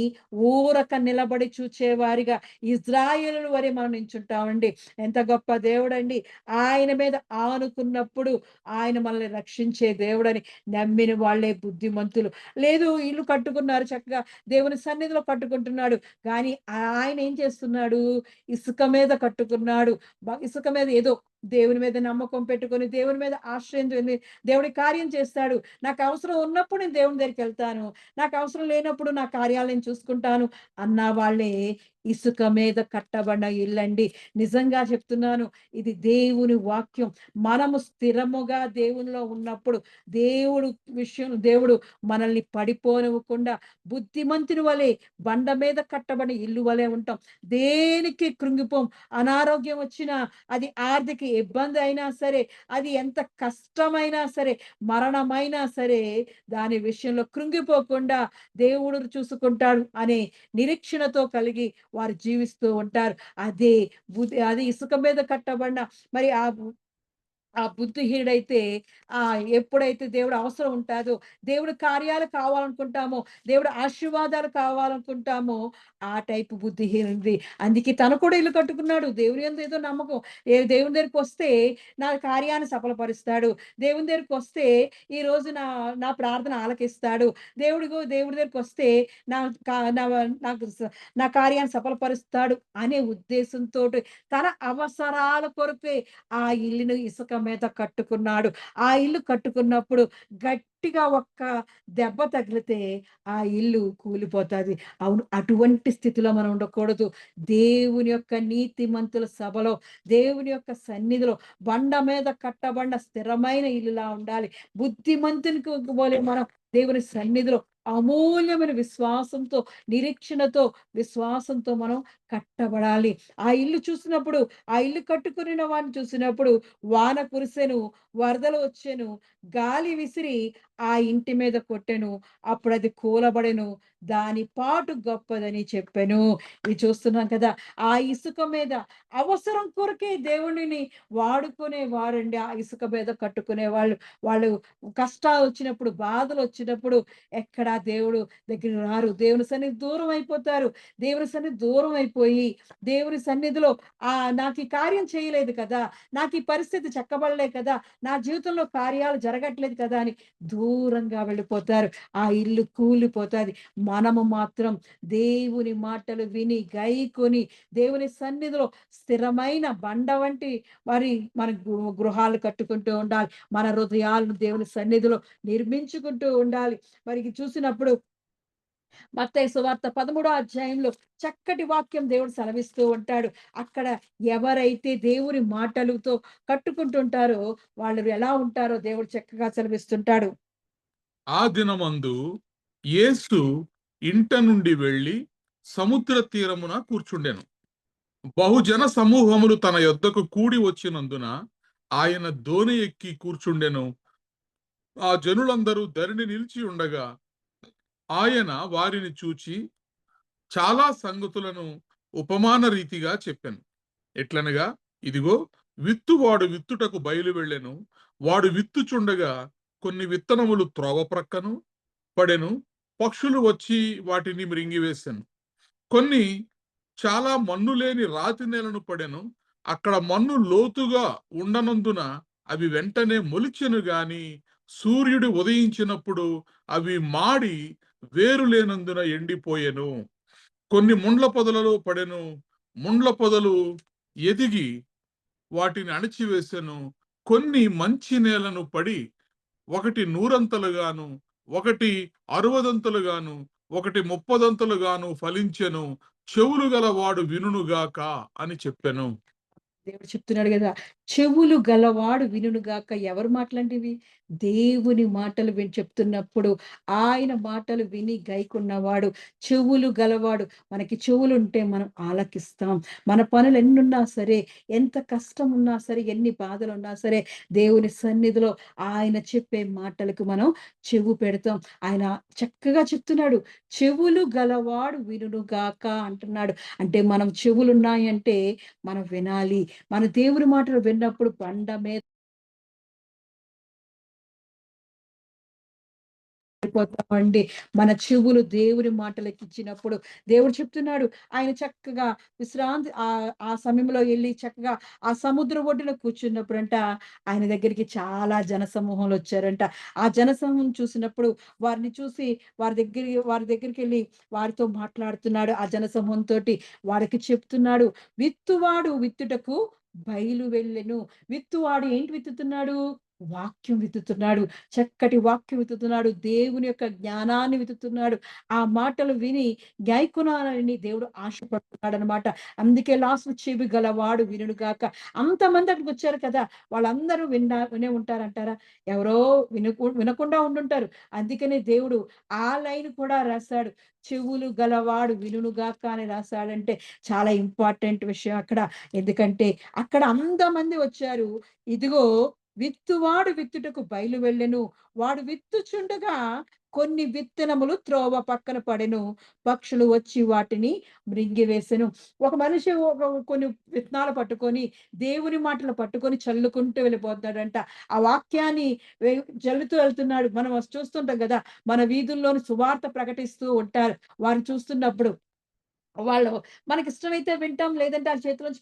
ఊరక నిలబడి చూచేవారిగా ఇజ్రాయేలుల వలె మనం నించుంటామండి. ఎంత గొప్ప దేవుడండి. ఆయన మీద ఆనుకున్నప్పుడు ఆయన మనల్ని రక్షించే దేవుడని నమ్మిన వాళ్ళే బుద్ధిమంతులు. లేదు, ఇల్లు కట్టుకున్నారు చక్కగా, దేవుని సన్నిధిలో కట్టుకుంటున్నాడు. కానీ ఆయన ఏం చేస్తున్నాడు? ఇసుక మీద కట్టుకున్నాడు. ఇసుక మీద ఏదో దేవుని మీద నమ్మకం పెట్టుకొని, దేవుని మీద ఆశ్రయం చెంది, దేవుడి కార్యం చేస్తాడు. నాకు అవసరం ఉన్నప్పుడు నేను దేవుని దగ్గరికెళ్తాను. నాకు అవసరం లేనప్పుడు నా కార్యాలు నేను చూసుకుంటాను అన్న వాళ్ళే ఇసుక మీద కట్టబడిన ఇల్లండి. నిజంగా చెప్తున్నాను. ఇది దేవుని వాక్యం. మనము స్థిరముగా దేవునిలో ఉన్నప్పుడు దేవుడు మనల్ని పడిపోనివ్వకుండా బుద్ధిమంతుని వలె బండ మీద కట్టబడిన ఇల్లు వలె ఉంటాం. దేనికి కృంగిపోం. అనారోగ్యం వచ్చినా, అది ఆర్థిక ఇబ్బంది అయినా సరే, అది ఎంత కష్టమైనా సరే, మరణమైనా సరే, దాని విషయంలో కృంగిపోకుండా దేవుడు చూసుకుంటాడు అనే నిరీక్షణతో కలిగి వారు జీవిస్తూ ఉంటారు. అది ఇసుక మీద కట్టబడిన మరి ఆ బుద్ధిహీనుడైతే ఎప్పుడైతే దేవుడు అవసరం ఉంటాదో, దేవుడి కార్యాలు కావాలనుకుంటామో, దేవుడి ఆశీర్వాదాలు కావాలనుకుంటామో, ఆ టైపు బుద్ధిహీనుడిది. అందుకే తను కూడా ఇల్లు కట్టుకున్నాడు. దేవుని యందు ఏదో నమ్మకం. దేవుని దగ్గరికొస్తే నా కార్యాన్ని సఫలపరుస్తాడు. దేవుని దగ్గరికొస్తే ఈరోజు నా ప్రార్థన ఆలకిస్తాడు. దేవుడి దగ్గరికొస్తే నా కా నా నాకు స నా కార్యాన్ని సఫలపరుస్తాడు అనే ఉద్దేశంతోటి తన అవసరాల కొరకే ఆ ఇల్లుని ఇసుక మీద కట్టుకున్నాడు. ఆ ఇల్లు కట్టుకున్నప్పుడు గట్టిగా ఒక్క దెబ్బ తగిలితే ఆ ఇల్లు కూలిపోతాది. అవును. అటువంటి స్థితిలో మనం ఉండకూడదు. దేవుని యొక్క నీతిమంతుల సభలో, దేవుని యొక్క సన్నిధిలో బండ మీద కట్టబడిన స్థిరమైన ఇల్లులా ఉండాలి. బుద్ధిమంతునికి పోలే మనం దేవుని సన్నిధిలో అమూల్యమైన విశ్వాసంతో, నిరీక్షణతో, విశ్వాసంతో మనం కట్టబడాలి. ఆ ఇల్లు చూసినప్పుడు, ఆ ఇల్లు కట్టుకొనిన వాడిని చూసినప్పుడు వాన కురిసెను, వరదలు వచ్చెను, గాలి విసిరి ఆ ఇంటి మీద కొట్టెను. అప్పుడది కూలబడెను. దాని పాటు గొప్పదని చెప్పెను. ఇది చూస్తున్నాం కదా! ఆ ఇసుక మీద అవసరం కొరకే దేవుడిని వాడుకునేవారండి. ఆ ఇసుక మీద కట్టుకునేవాళ్ళు. వాళ్ళు కష్టాలొచ్చినప్పుడు, బాధలొచ్చినప్పుడు ఎక్కడా దేవుడు దగ్గరికి రారు. దేవుని సన్నిధి దూరం అయిపోతారు. దేవుని సన్నిధి దూరం అయిపోయి, దేవుని సన్నిధిలో నాకీ కార్యం చేయలేదు కదా! నాకీ పరిస్థితి చక్కబడలే కదా! నా జీవితంలో కార్యాలు జరగట్లేదు కదా! అని దూరంగా వెళ్ళిపోతారు. ఆ ఇల్లు కూలిపోతాది. మనము మాత్రం దేవుని మాటలు విని, గైకొని, దేవుని సన్నిధిలో స్థిరమైన బండ వంటి మన గృహాలు కట్టుకుంటూ ఉండాలి. మన హృదయాలను దేవుని సన్నిధిలో నిర్మించుకుంటూ ఉండాలి. మరి చూసినప్పుడు మత్తయి సువార్త 13వ అధ్యాయంలో చక్కటి వాక్యం దేవుడు సెలవిస్తూ ఉంటాడు. అక్కడ ఎవరైతే దేవుని మాటలతో కట్టుకుంటుంటారో వాళ్ళు ఎలా ఉంటారో దేవుడు చక్కగా సెలవిస్తుంటాడు. ఆ దినమందు యేసు ఇంట నుండి వెళ్లి సముద్ర తీరమున కూర్చుండెను. బహుజన సమూహములు తన యొద్దకు కూడి వచ్చినందున ఆయన దోణి ఎక్కి కూర్చుండెను. ఆ జనులందరూ ధరణి నిలిచి ఉండగా ఆయన వారిని చూచి చాలా సంగతులను ఉపమాన రీతిగా చెప్పెను. ఎట్లనగా, ఇదిగో, విత్తువాడు విత్తుటకు బయలు వెళ్ళెను. వాడు విత్తుచుండగా కొన్ని విత్తనములు త్రోవ ప్రక్కను పడెను. పక్షులు వచ్చి వాటిని మృంగివేసెను. కొన్ని చాలా మన్ను లేని రాతి నేలను పడెను. అక్కడ మన్ను లోతుగా ఉండనందున అవి వెంటనే మొలిచెను గాని సూర్యుడు ఉదయించినప్పుడు అవి మాడి వేరు లేనందున ఎండిపోయెను. కొన్ని ముండ్ల పొదలలో పడెను. ముండ్ల పొదలు ఎదిగి వాటిని అణిచివేసెను. కొన్ని మంచి నేలను పడి ఒకటి నూరంతలుగాను, ఒకటి అరవదంతలుగాను, ఒకటి ముప్పదంతలుగాను ఫలించెను. చెవులు గలవాడు వినుగాక అని చెప్పెను. దేవుడు చెప్తున్నాడు గదా! చెవులు గలవాడు వినుగాక. ఎవరి మాటలండివి? దేవుని మాటలు చెప్తున్నప్పుడు ఆయన మాటలు విని గైకొన్నవాడు, చెవులు గలవాడు. మనకి చెవులుంటే మనం ఆలకిస్తాం. మన పనులెన్నున్నా సరే, ఎంత కష్టమున్నా సరే, ఎన్ని బాధలున్నా సరే, దేవుని సన్నిధిలో ఆయన చెప్పే మాటలకు మనం చెవు పెడతాం. ఆయన చక్కగా చెప్తున్నాడు. చెవులు గలవాడు వినుగాక అంటున్నాడు. అంటే మనం చెవులున్నాయంటే మనం వినాలి. మన దేవుని మాటలు విన్నప్పుడు బండ మీద పడిపోతామండి. మన చెవులు దేవుని మాటలకిచ్చినప్పుడు దేవుడు చెప్తున్నాడు. ఆయన చక్కగా విశ్రాంతి ఆ సమయంలో ఎళ్లి చక్కగా ఆ సముద్రం ఒడ్డున కూర్చున్నప్పుడంట ఆయన దగ్గరికి చాలా జనసమూహంలొచ్చారంట. ఆ జనసమూహం చూసినప్పుడు వారిని చూసి వారి దగ్గరికెళ్లి వారితో మాట్లాడుతున్నాడు. ఆ జనసమూహంతోటి వారికి చెప్తున్నాడు. విత్తువాడు విత్తుటకు బయలు వెళ్ళెను. విత్తువాడు ఏంటి విత్తుతున్నాడు? వాక్యం విత్తుతున్నాడు. చక్కటి వాక్యం విత్తుతున్నాడు. దేవుని యొక్క జ్ఞానాన్ని విత్తుతున్నాడు. ఆ మాటలు విని గైకొనాలని దేవుడు ఆశపడుతున్నాడనమాట. అందుకే లాస్ట్‌లో చెవి గలవాడు వినుగాక. అంతమంది అక్కడికొచ్చారు కదా! వాళ్ళందరూ వినే ఉంటారంటారా? ఎవరో వినకుండా ఉండుంటారు. అందుకనే దేవుడు ఆ లైన్ కూడా రాసాడు. చెవులు గలవాడు వినుగాక అని రాసాడంటే చాలా ఇంపార్టెంట్ విషయం అక్కడ. ఎందుకంటే అక్కడ అంతమంది వచ్చారు. ఇదిగో విత్తువాడు విత్తుటకు బయలు వెళ్ళెను. వాడు విత్తుచుండగా కొన్ని విత్తనములు త్రోవ పక్కన పడెను. పక్షులు వచ్చి వాటిని మృంగివేసెను. ఒక మనిషి కొన్ని విత్తనాలు పట్టుకొని, దేవుని మాటలు పట్టుకొని చల్లుకుంటూ వెళ్ళిపోతున్నాడంట. ఆ వాక్యాన్ని వె జల్లుతూ వెళ్తున్నాడు. మనం చూస్తుంటాం గదా! మన వీధుల్లోని సువార్త ప్రకటిస్తూ ఉంటారు. వారిని చూస్తున్నప్పుడు వాళ్ళు మనకిష్టమైతే వింటాం. లేదంటే ఆళ్ళ చేతిలోంచి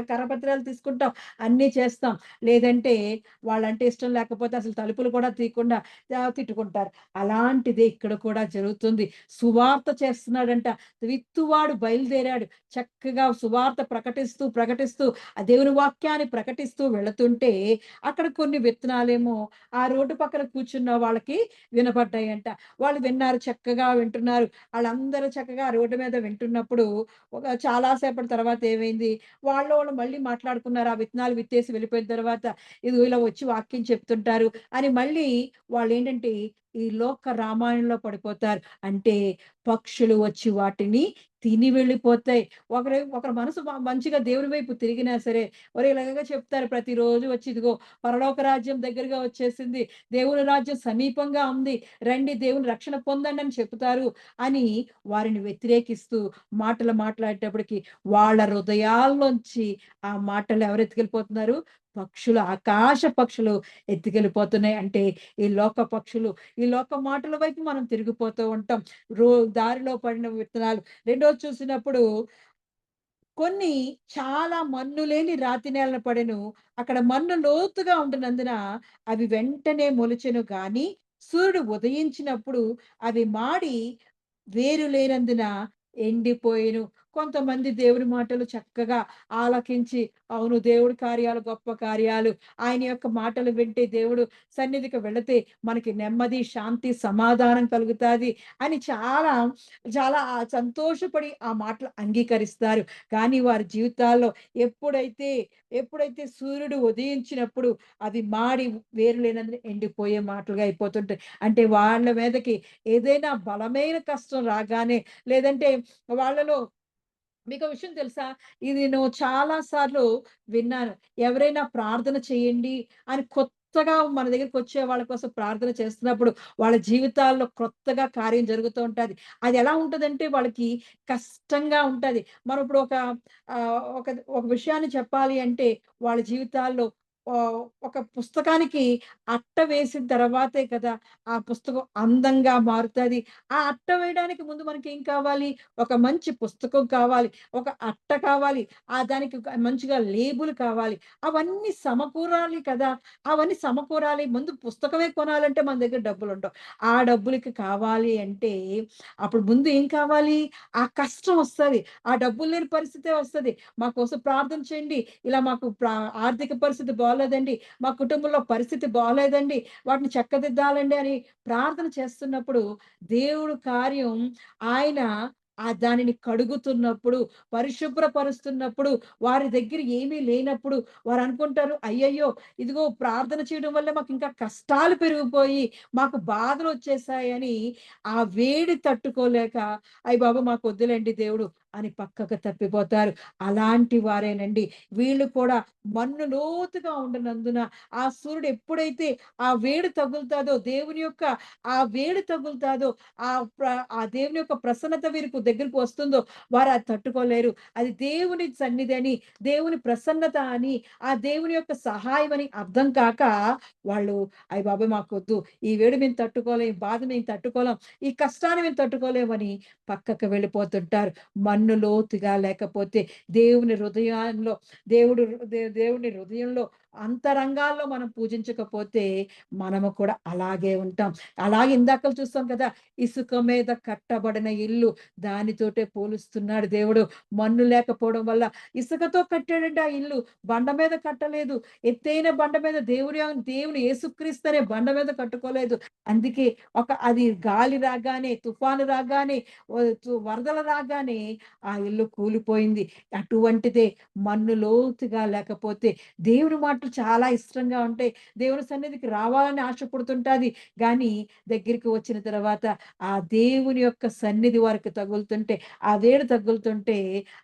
కరపత్రాలు తీసుకుంటాం. అన్నీ చేస్తాం. లేదంటే వాళ్ళంటే ఇష్టం లేకపోతే అసలు తలుపులు కూడా తీయకుండా తిట్టుకుంటారు. అలాంటిదే ఇక్కడ కూడా జరుగుతుంది. సువార్త చేస్తున్నాడంట. విత్తువాడు బయలుదేరాడు. చక్కగా సువార్త ప్రకటిస్తూ ఆ దేవుని వాక్యాన్ని ప్రకటిస్తూ వెళుతుంటే అక్కడ కొన్ని విత్తనాలేమో ఆ రోడ్డు పక్కన కూర్చున్న వాళ్ళకి వినపడ్డాయంట. వాళ్ళు విన్నారు. చక్కగా వింటున్నారు. ఆళ్ళందరూ చక్కగా రోడ్డు మీద వింటున్నప్పుడు చాలా సేపటి తర్వాత ఏమైంది, వాళ్ళు మళ్ళీ మాట్లాడుకున్నారు. ఆ విత్తనాలు విత్తేసి వెళ్ళిపోయిన తర్వాత, ఇదిగో ఇలా వచ్చి వాక్యం చెప్తుంటారు అని మళ్ళీ వాళ్ళేంటంటే, ఈ లోక రామాయణంలో పడిపోతారు. అంటే పక్షులు వచ్చి వాటిని తిని వెళ్ళిపోతాయి. ఒకరి మనసు మంచిగా దేవుని వైపు తిరిగినా సరే, ఒరేయ్ ఇలాగ చెప్తారు ప్రతిరోజు వచ్చి, ఇదిగో పరలోక రాజ్యం దగ్గరగా వచ్చేసింది. దేవుని రాజ్యం సమీపంగా ఉంది. రండి దేవుని రక్షణ పొందండి అని చెప్తారు అని వారిని వ్యతిరేకిస్తూ మాటలు మాట్లాడేటప్పటికి వాళ్ళ హృదయాల్లోంచి ఆ మాటలు ఎవరు ఎత్తుకెళ్ళిపోతున్నారు? పక్షులు, ఆకాశ పక్షులు ఎత్తుకెళ్ళిపోతున్నాయి. అంటే ఈ లోక పక్షులు, ఈ లోక మాటల వైపు మనం తిరిగిపోతూ ఉంటాం. రో దారిలో పడిన విత్తనాలు. రెండోది చూసినప్పుడు కొన్ని చాలా మన్ను లేని రాతి నేలన పడెను. అక్కడ మన్ను లోతుగా ఉండునందున అవి వెంటనే మొలిచెను గాని, సూర్యుడు ఉదయించినప్పుడు అవి మాడి వేరు లేనందున ఎండిపోయెను. కొంతమంది దేవుని మాటలు చక్కగా ఆలకించి, అవును దేవుడి కార్యాలు గొప్ప కార్యాలు. ఆయన యొక్క మాటలు వింటే దేవుడు సన్నిధికి వెళితే మనకి నెమ్మది, శాంతి, సమాధానం కలుగుతాది అని చాలా, చాలా సంతోషపడి ఆ మాటలు అంగీకరిస్తారు. కానీ వారి జీవితాల్లో ఎప్పుడైతే, ఎప్పుడైతే సూర్యుడు ఉదయించినప్పుడు అది మాడి వేరు లేనందున ఎండిపోయే మాటలుగా అయిపోతుంటాయి. అంటే వాళ్ళ మీదకి ఏదైనా బలమైన కష్టం రాగానే లేదంటే వాళ్ళలో మీకో విషయం తెలుసా? ఇది నేను చాలా సార్లు విన్నాను. ఎవరైనా ప్రార్థన చేయండి అని కొత్తగా మన దగ్గరికొచ్చే వాళ్ళ కోసం ప్రార్థన చేస్తున్నప్పుడు, వాళ్ళ జీవితాల్లో కొత్తగా కార్యం జరుగుతూ ఉంటది. అది ఎలా ఉంటదంటే వాళ్ళకి కష్టంగా ఉంటది. మనం ఇప్పుడు ఒక ఒక విషయాన్ని చెప్పాలి అంటే వాళ్ళ జీవితాల్లో ఆహ్, ఒక పుస్తకానికి అట్ట వేసిన తర్వాతే కదా! ఆ పుస్తకం అందంగా మారుతది. ఆ అట్ట వేయడానికి ముందు మనకేం కావాలి? ఒక మంచి పుస్తకం కావాలి. ఒక అట్ట కావాలి. దానికి ఒక మంచిగా లేబుల్ కావాలి. అవన్నీ సమకూరాలి కదా! అవన్నీ సమకూరాలి. ముందు పుస్తకమే కొనాలంటే మన దగ్గర డబ్బులుండవు. ఆ డబ్బులకి కావాలి అంటే అప్పుడు ముందు ఏం కావాలి? ఆ కష్టం వస్తది. ఆ డబ్బులు లేని పరిస్థితే వస్తది. మా కోసం ప్రార్థన చేయండి. ఇలా మాకు ఆర్థిక పరిస్థితి బాలేదండి. మా కుటుంబంలో పరిస్థితి బాలేదండి. వాటిని చక్కదిద్దాలండి అని ప్రార్థన చేస్తున్నప్పుడు దేవుడు కార్యం ఆయన దానిని కడుగుతున్నప్పుడు, పరిశుభ్రపరుస్తున్నప్పుడు, వారి దగ్గర ఏమీ లేనప్పుడు వారనుకుంటారు, అయ్యయ్యో! ఇదిగో ప్రార్థన చేయడం వల్ల మాకింకా కష్టాలు పెరిగిపోయి, మాకు బాధలొచ్చేసాయని ఆ వేడి తట్టుకోలేక, అయ్య బాబోయ్! మాకొద్దులేండి దేవుడు అని పక్కకు తప్పిపోతారు. అలాంటి వారేనండి. వీళ్ళు కూడా మన్ను లోతుగా ఉండనందున, ఆ సూర్యుడు ఎప్పుడైతే ఆ వేడి తగులుతాదో, దేవుని యొక్క ఆ వేడి తగులుతాదో, ఆ ప్ర ఆ దేవుని యొక్క ప్రసన్నత వీరికి దగ్గరికి వస్తుందో, వారు అది తట్టుకోలేరు. అది దేవుని సన్నిధి అని, దేవుని ప్రసన్నత అని, ఆ దేవుని యొక్క సహాయం అని అర్థం కాక, వాళ్ళు అయ్య బాబోయ్! మాకొద్దు. ఈ వేడి మేము తట్టుకోలేం, ఈ బాధ మేము తట్టుకోలేం, ఈ కష్టాన్ని మేము తట్టుకోలేమని పక్కకు వెళ్ళిపోతుంటారు. మన్ను లోతుగా లేకపోతే దేవుని హృదయాల్లో దేవుడు దేవుని హృదయంలో అంతరంగాల్లో మనం పూజించకపోతే మనము కూడా అలాగే ఉంటాం. అలాగే ఇందాకల చూస్తాం కదా! ఇసుక మీద కట్టబడిన ఇల్లు దానితోటే పోలుస్తున్నాడు దేవుడు. మన్ను లేకపోవడం వల్ల ఇసుకతో కట్టాడంట ఆ ఇల్లు. బండ మీద కట్టలేదు. ఎత్తైన బండ మీద దేవుని యేసుక్రీస్తు అనే బండ మీద కట్టుకోలేదు. అందుకే అది గాలి రాగానే, తుఫాను రాగానే, వరదలు రాగానే ఆ ఇల్లు కూలిపోయింది. అటువంటిదే మన్ను లోతుగా లేకపోతే దేవుని మాటలు చాలా ఇష్టంగా ఉంటాయి. దేవుని సన్నిధికి రావాలని ఆశపడుతుంటాది. గానీ దగ్గరికి వచ్చిన తర్వాత ఆ దేవుని యొక్క సన్నిధి వారికి తగులుతుంటే, ఆ వేడి తగులుతుంటే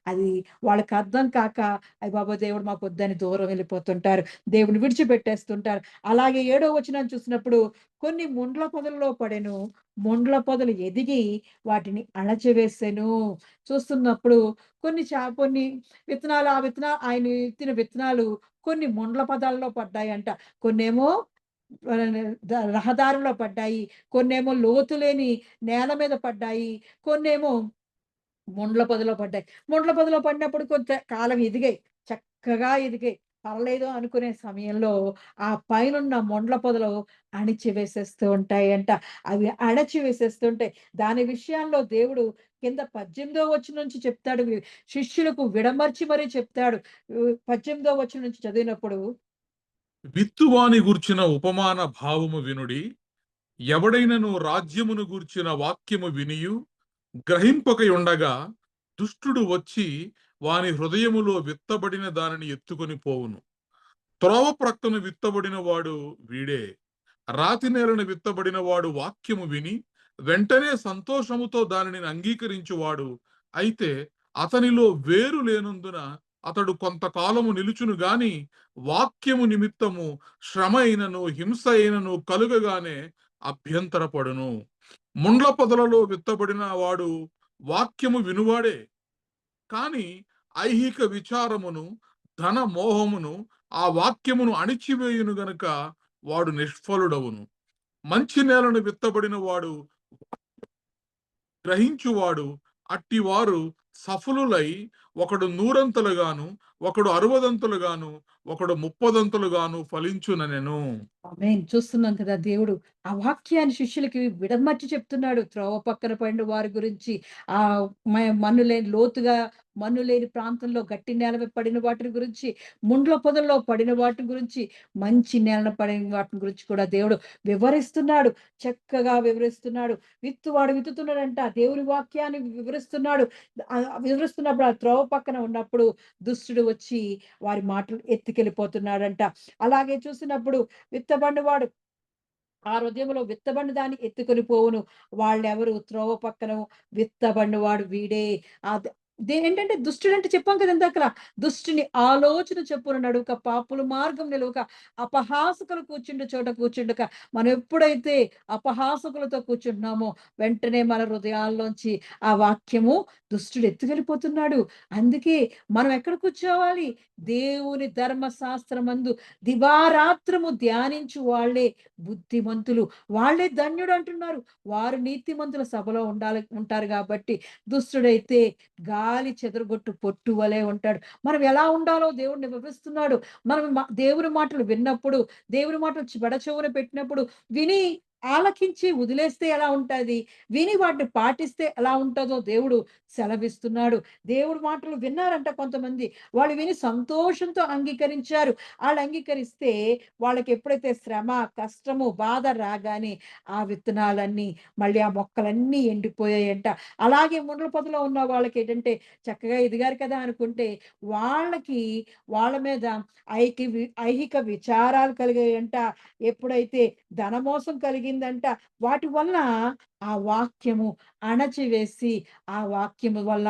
అది వాళ్ళకి అర్థం కాక అయ్య బాబోయ్! దేవుడు మాకొద్దని దూరం వెళ్ళిపోతుంటారు. దేవుడిని విడిచిపెట్టేస్తుంటారు. అలాగే ఏడో వచనాన్ని చూసినప్పుడు కొన్ని ముండ్ల పొదల్లో పడెను. ముండ్ల పొదలు ఎదిగి వాటిని అణచివేసెను. చూస్తున్నప్పుడు కొన్ని విత్తనాలు ఆయన విత్తిన విత్తనాలు కొన్ని ముండ్ల పొదల్లో పడ్డాయంట. కొన్నేమో రహదారిలో పడ్డాయి. కొన్నేమో లోతు లేని నేల మీద పడ్డాయి. కొన్నేమో ముండ్ల పొదలో పడ్డాయి. ముండ్ల పొదలో పడినప్పుడు కొంత కాలం ఎదిగాయి. చక్కగా ఎదిగాయి. పర్లేదు అనుకునే సమయంలో ఆ పైనున్న ముండ్ల పొదలు అణిచివేసేస్తూ ఉంటాయంట. అవి అణచివేసేస్తూ ఉంటాయి. దాని విషయాల్లో దేవుడు కింద 18వ వచనం నుంచి చెప్తాడు. శిష్యులకు విడమర్చి మరీ చెప్తాడు. 18వ వచనం నుంచి చదివినప్పుడు విత్తువాని గూర్చిన ఉపమాన భావము వినుడి. ఎవడైనను రాజ్యమును గూర్చిన వాక్యము వినియు గ్రహింపకయుండగా దుష్టుడు వచ్చి వాని హృదయములో విత్తబడిన దానిని ఎత్తుకొని పోవును. త్రోవ ప్రక్కన విత్తబడిన వాడు వీడే. రాతి నేలను విత్తబడిన వాడు వాక్యము విని వెంటనే సంతోషముతో దానిని అంగీకరించువాడు అయితే అతనిలో వేరు లేనందున అతడు కొంతకాలము నిలుచును గాని వాక్యము నిమిత్తము శ్రమ అయినను హింస అయినను కలుగగానే అభ్యంతరపడును. ముండ్ల పొదలలో విత్తబడిన వాడు వాక్యము వినువాడే, కాని ఐహిక విచారమును ధన మోహమును ఆ వాక్యమును అణిచివేయును గనుక వాడు నిష్ఫలుడవును. మంచి నేలను విత్తబడిన వాడు గ్రహించువాడు అట్టివారు సఫలులై ఒకడు 100 ఒకడు 60 ఒకడు 30 ఫలించుననెను. ఆమేన్. చూస్తున్నాం కదా! దేవుడు ఆ వాక్యాన్ని శిష్యులకి విడమర్చి చెప్తున్నాడు. త్రోవ పక్కన పడిన వారి గురించి, మన్ను లేని లోతుగా మన్ను లేని ప్రాంతంలో గట్టి నేలపై పడిన వాటిని గురించి, ముండ్ల పొదల్లో పడిన వాటి గురించి, మంచి నేలన పడిన వాటిని గురించి కూడా దేవుడు వివరిస్తున్నాడు. చక్కగా వివరిస్తున్నాడు. విత్తువాడు విత్తుతున్నాడంట. దేవుని వాక్యాన్ని వివరిస్తున్నాడు. వివరిస్తున్నప్పుడు ఆ త్రోవ పక్కన ఉన్నప్పుడు దుష్టుడు వచ్చి వారి మాటలు ఎత్తుకెళ్ళిపోతున్నాడంట. అలాగే చూసినప్పుడు విత్తబడినవాడు ఆ హృదయంలో విత్తబడిన దాన్ని ఎత్తుకొని పోవును. వాళ్ళెవరు త్రోవ పక్కన విత్తబడినవాడు వీడే. అద్ ఏంటంటే దుష్టుడంటే చెప్పాం కదా ఇందాకల. దుష్టుని ఆలోచన చొప్పున నడువక, పాపుల మార్గం నిలువక, అపహాసకులు కూర్చుండు చోట కూర్చుండక. మనం ఎప్పుడైతే అపహాసకులతో కూర్చుంటున్నామో వెంటనే మన హృదయాల్లోంచి ఆ వాక్యము దుష్టుడు ఎత్తుకెళ్ళిపోతున్నాడు. అందుకే మనం ఎక్కడ కూర్చోవాలి? దేవుని ధర్మశాస్త్రమందు దివారాత్రము ధ్యానించు వాళ్ళే బుద్ధిమంతులు. వాళ్ళే ధన్యుడు అంటున్నారు. వారు నీతిమంతుల సభలో ఉంటారు గాబట్టి, దుష్టుడైతే గాలి చెదరగొట్టు పొట్టు వలె ఉంటాడు. మనం ఎలా ఉండాలో దేవుడు వివరిస్తున్నాడు. మనం దేవుని మాటలు విన్నప్పుడు, దేవుని మాటలు చెవున పెట్టినప్పుడు విని ఆలకించి వదిలేస్తే ఎలా ఉంటది? విని వాటిని పాటిస్తే ఎలా ఉంటదో దేవుడు సెలవిస్తున్నాడు. దేవుడి మాటలు విన్నారంట కొంతమంది. వాళ్ళు విని సంతోషంతో అంగీకరించారు. ఆళ్ళు అంగీకరిస్తే వాళ్ళకి ఎప్పుడైతే శ్రమ, కష్టము, బాధ రాగానే ఆ విత్తనాలన్నీ మళ్ళీ ఆ మొక్కలన్నీ ఎండిపోయాయంట. అలాగే ముండ్ల పొదలో ఉన్న వాళ్ళకేంటంటే చక్కగా ఎదిగారు కదా అనుకుంటే వాళ్ళకి వాళ్ళ మీద ఐహిక విచారాలు కలిగాయంట. ఎప్పుడైతే ధనమోసం కలిగిందంట వాటి వల్ల ఆ వాక్యము అణచివేసి, ఆ వాక్యము వల్ల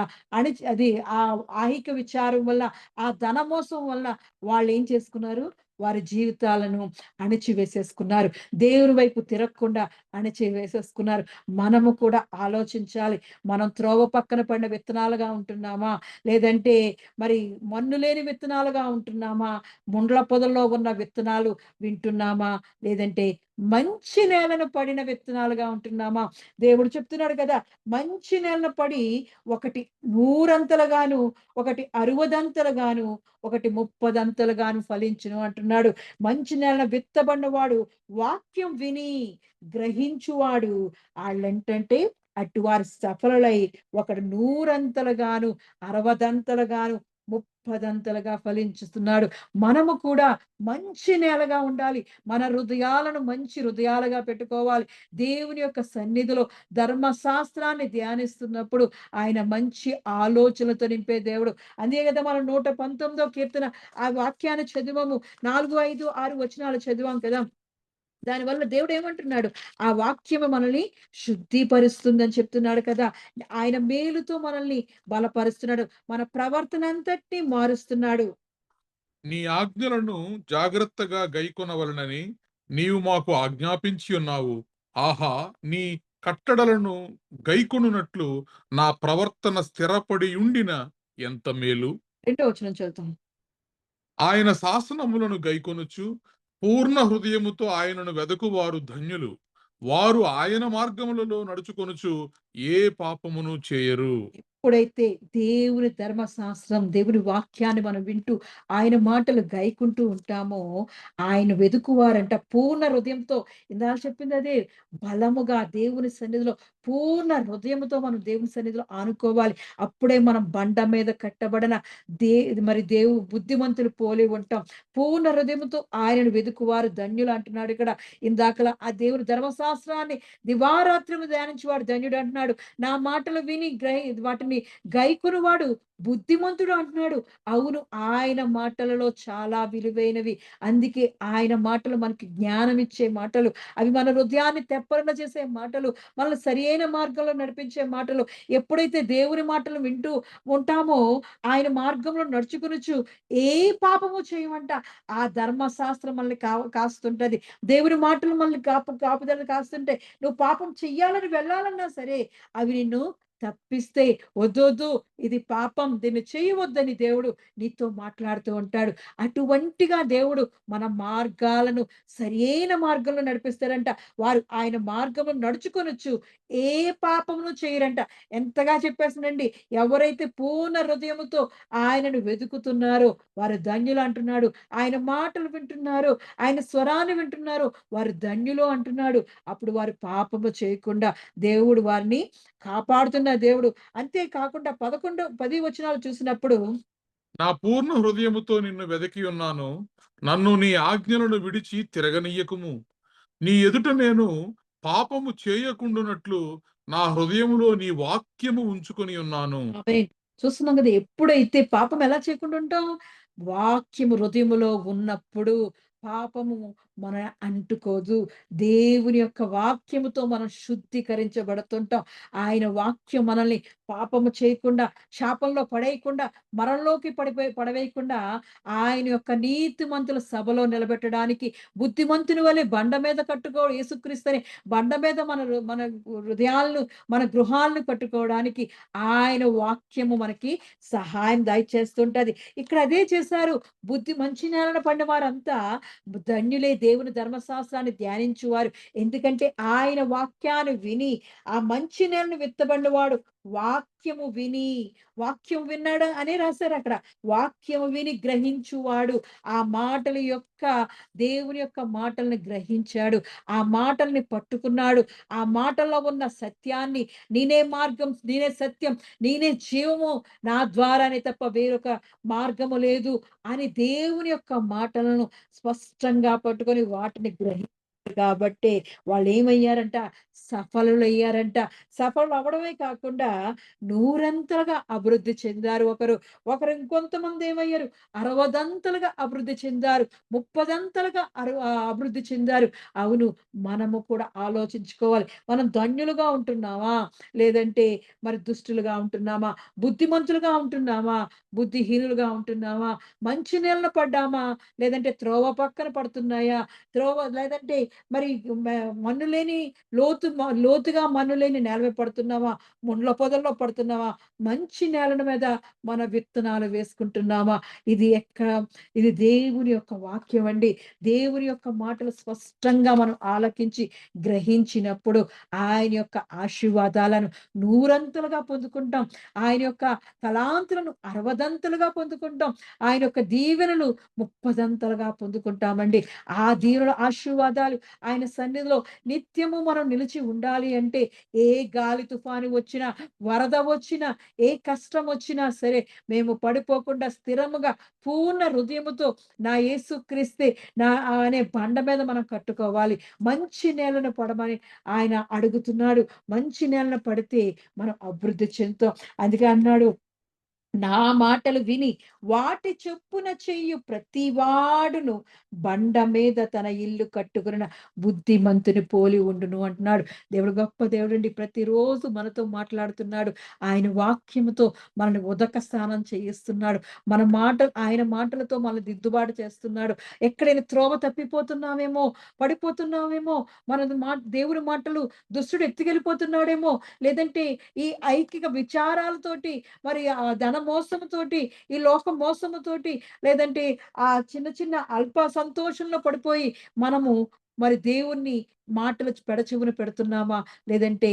అది ఆ ఐహిక విచారం వల్ల, ఆ ధనమోసం వల్ల వాళ్ళేం చేసుకున్నారు? వారి జీవితాలను అణిచివేసేసుకున్నారు. దేవుని వైపు తిరగకుండా అణిచివేసేసుకున్నారు. మనము కూడా ఆలోచించాలి. మనం త్రోవ పక్కన పడిన విత్తనాలుగా ఉంటున్నామా? లేదంటే మరి మన్ను లేని విత్తనాలుగా ఉంటున్నామా? ముండ్ల పొదల్లో ఉన్న విత్తనాలు వింటున్నామా? లేదంటే మంచి నేలన పడిన విత్తనాలుగా ఉంటున్నామా? దేవుడు చెప్తున్నాడు కదా! మంచి నేలన పడి ఒకటి 100 ఒకటి 60 ఒకటి 30 ఫలించును అంటున్నాడు. మంచి నేలన విత్తబడినవాడు వాక్యం విని గ్రహించువాడు ఆళ్ళేంటంటే అటువారు సఫలులై ఒకడు 100 60 30 ఫలించుతున్నాడు. మనము కూడా మంచి నేలగా ఉండాలి. మన హృదయాలను మంచి హృదయాలుగా పెట్టుకోవాలి. దేవుని యొక్క సన్నిధిలో ధర్మశాస్త్రాన్ని ధ్యానిస్తున్నప్పుడు ఆయన మంచి ఆలోచనలతో నింపే దేవుడు. అందుకే కదా మనం 119 కీర్తన ఆ వాక్యాన్ని చదివాము. 4, 5, 6 వచనాలు చదివాం కదా! దానివల్ల దేవుడు ఏమంటున్నాడు? ఆ వాక్యము మనల్ని శుద్ధీపరుస్తుందని చెప్తున్నాడు కదా! ఆయన మేలుతో మనల్ని బలపరుస్తున్నాడు. మన ప్రవర్తన అంతటిని మారుస్తున్నాడు. నీ ఆజ్ఞలను జాగ్రత్తగా గైకొనవలెనని నీవు మాకు ఆజ్ఞాపించి ఉన్నావు. ఆహా! నీ కట్టడలను గైకొనున్నట్లు నా ప్రవర్తన స్థిరపడియుండిన ఎంత మేలు! రెండో వచనం చదువుతాం. ఆయన శాసనములను గైకొనుచు పూర్ణ హృదయముతో ఆయనను వెదకువారు ధన్యులు. వారు ఆయన మార్గములలో నడుచుకొనుచు ఏ పాపమును చేయరు. ఎప్పుడైతే దేవుని ధర్మశాస్త్రం, దేవుని వాక్యాన్ని మనం వింటూ, ఆయన మాటలు గైకుంటూ ఉంటామో, ఆయన వెదుకువారంట పూర్ణ హృదయంతో. ఇందాక చెప్పింది అదే. బలముగా దేవుని సన్నిధిలో పూర్ణ హృదయముతో మనం దేవుని సన్నిధిలో ఆనుకోవాలి. అప్పుడే మనం బండ మీద కట్టబడిన దే మరి బుద్ధిమంతులు పోలి ఉంటాం. పూర్ణ హృదయముతో ఆయనను వెదుకువారు ధన్యులు అంటున్నాడు ఇక్కడ. ఇందాకల ఆ దేవుని ధర్మశాస్త్రాన్ని దివారాత్రము ధ్యానించువాడు ధన్యుడు అంటున్నాడు. నా మాటలు విని వాటిని గైకొనువాడు బుద్ధిమంతుడు అంటున్నాడు. అవును, ఆయన మాటలలో చాలా విలువైనవి. అందుకే ఆయన మాటలు మనకి జ్ఞానం ఇచ్చే మాటలు. అవి మన హృదయాన్ని తెప్పరిల్ల చేసే మాటలు. మనల్ని సరియైన మార్గంలో నడిపించే మాటలు. ఎప్పుడైతే దేవుని మాటలు వింటూ ఉంటామో, ఆయన మార్గంలో నడుచుకొనుచు ఏ పాపము చేయమంట. ఆ ధర్మశాస్త్రం మనల్ని కాస్తుంటది. దేవుని మాటలు మనల్ని కాపుదల కాస్తుంటే, నువ్వు పాపం చెయ్యాలని వెళ్ళాలన్నా సరే, అవి నిన్ను తప్పిస్తే, "వద్దొద్దు, ఇది పాపం. పాపం, దీన్ని చేయవద్దని దేవుడు నీతో మాట్లాడుతూ ఉంటాడు. అటువంటిగా దేవుడు మన మార్గాలను సరియైన మార్గంలో నడిపిస్తాడంట. వారు ఆయన మార్గములో నడుచుకొనొచ్చు. ఏ పాపమును చేయరంట. ఎంతగా చెప్పేసానండి. ఎవరైతే పూర్ణ హృదయముతో ఆయనను వెతుకుతున్నారో వారు ధన్యులు అంటున్నాడు. ఆయన మాటలు వింటున్నారో, ఆయన స్వరాన్ని వింటున్నారో వారు ధన్యులు అంటున్నాడు. అప్పుడు వారు పాపము చేయకుండా దేవుడు వారిని కాపాడుతున్న దేవుడు. అంతే కాకుండా 11, 10 వచనాలు చూసినప్పుడు నా పూర్ణ హృదయముతో నిన్ను వెదకి ఉన్నాను. నన్ను నీ ఆజ్ఞలను విడిచి తిరగనీయకుము. నీ ఎదుట నేను పాపము చేయకుండునట్లు నా హృదయములో నీ వాక్యము ఉంచుకొని ఉన్నాను. ఆమేన్. చూస్తున్నాం కదా! ఎప్పుడైతే పాపం ఎలా చేయకుండా ఉంటాం? వాక్యము హృదయములో ఉన్నప్పుడు పాపము మన అంటుకోదు. దేవుని యొక్క వాక్యముతో మనం శుద్ధీకరించబడుతుంటాం. ఆయన వాక్యం మనల్ని పాపము చేయకుండా, శాపంలో పడేయకుండా, మరణంలోకి పడవేయకుండా ఆయన యొక్క నీతిమంతుల సభలో నిలబెట్టడానికి బుద్ధిమంతుని వలె బండ మీద యేసుక్రీస్తుని బండ మీద మన హృదయాలను, మన గృహాలను కట్టుకోవడానికి ఆయన వాక్యము మనకి సహాయం దయచేస్తుంటది. ఇక్కడ అదే చేశారు. మంచి నేలన పడిన వారంతా ధన్యులే, దేవుని ధర్మశాస్త్రాన్ని ధ్యానించువారు. ఎందుకంటే ఆయన వాక్యాన్ని విని, ఆ మంచి నేలను విత్తబడినవాడు వాక్యము విని, వాక్యం విన్నాడు అనే రాశారక్కడ. వాక్యము విని గ్రహించువాడు. ఆ మాటల యొక్క దేవుని యొక్క మాటల్ని గ్రహించాడు. ఆ మాటల్ని పట్టుకున్నాడు. ఆ మాటల్లో ఉన్న సత్యాన్ని, నేనే మార్గం, నేనే సత్యం, నేనే జీవము, నా ద్వారానే తప్ప వేరొక మార్గము లేదు అని దేవుని యొక్క మాటలను స్పష్టంగా పట్టుకొని వాటిని కాబట్టే వాళ్ళేమయ్యారంట? సఫలులయ్యారంట. సఫలులు అవ్వడమే కాకుండా నూరంతలుగా అభివృద్ధి చెందారు ఒకరు. ఇంకొంతమంది ఏమయ్యారు? 60దంతలుగా అభివృద్ధి చెందారు. 30దంతలుగా అభివృద్ధి చెందారు. అవును. మనము కూడా ఆలోచించుకోవాలి. మనం ధన్యులుగా ఉంటున్నామా? లేదంటే మరి దుష్టులుగా ఉంటున్నామా? బుద్ధిమంతులుగా ఉంటున్నామా? బుద్ధిహీనులుగా ఉంటున్నామా? మంచి నీళ్ళన పడ్డామా? లేదంటే త్రోవ పక్కన పడుతున్నాయా? లేదంటే మరి మన్ను లేని లోతుగా మన్ను లేని నేల మీద పడుతున్నామా? ముండ్ల పొదల్లో పడుతున్నామా? మంచి నేల మీద మన విత్తనాలు వేసుకుంటున్నామా? ఇది దేవుని యొక్క వాక్యం అండి. దేవుని యొక్క మాటలు స్పష్టంగా మనం ఆలకించి గ్రహించినప్పుడు ఆయన యొక్క ఆశీర్వాదాలను నూరంతలుగా పొందుకుంటాం. ఆయన యొక్క తలాంతులను 60దంతలుగా పొందుకుంటాం. ఆయన యొక్క దీవెనలు 30దంతలుగా పొందుకుంటామండి. ఆ దీవెనల ఆశీర్వాదాలు ఆయన సన్నిధిలో నిత్యము మనం నిలిచి ఉండాలి అంటే ఏ గాలి తుఫాను వచ్చినా, వరద వచ్చినా, ఏ కష్టం వచ్చినా సరే మేము పడిపోకుండా స్థిరముగా పూర్ణ హృదయముతో నా యేసుక్రీస్తే అనే బండ మీద మనం కట్టుకోవాలి. మంచి నేలను పడమని ఆయన అడుగుతున్నాడు. మంచి నేలను పడితే మనం అభివృద్ధి చెందుతాం. అందుకే అన్నాడు, నా మాటలు విని వాటి చొప్పున చెయ్యు ప్రతివాడును బండ మీద తన ఇల్లు కట్టుకున్న బుద్ధిమంతుని పోలి ఉండును అంటున్నాడు. దేవుడు గొప్ప దేవుడండి. ప్రతిరోజు మనతో మాట్లాడుతున్నాడు. ఆయన వాక్యముతో మనల్ని ఉదక స్నానం చేయిస్తున్నాడు. ఆయన మాటలతో మనల్ని దిద్దుబాటు చేస్తున్నాడు. ఎక్కడైనా త్రోవ తప్పిపోతున్నామేమో, పడిపోతున్నామేమో, దేవుని మాటలు దుష్టుడు ఎత్తుకెళ్ళిపోతున్నాడేమో, లేదంటే ఈ ఐకిక విచారాలతోటి మరి ఆ ధన మోసముతోటి, ఈ లోక మోసముతోటి, లేదంటే ఆ చిన్న చిన్న అల్ప సంతోషంలో పడిపోయి మనము మరి దేవుణ్ణి మాటలు పెడచెవిన పెడుతున్నామా? లేదంటే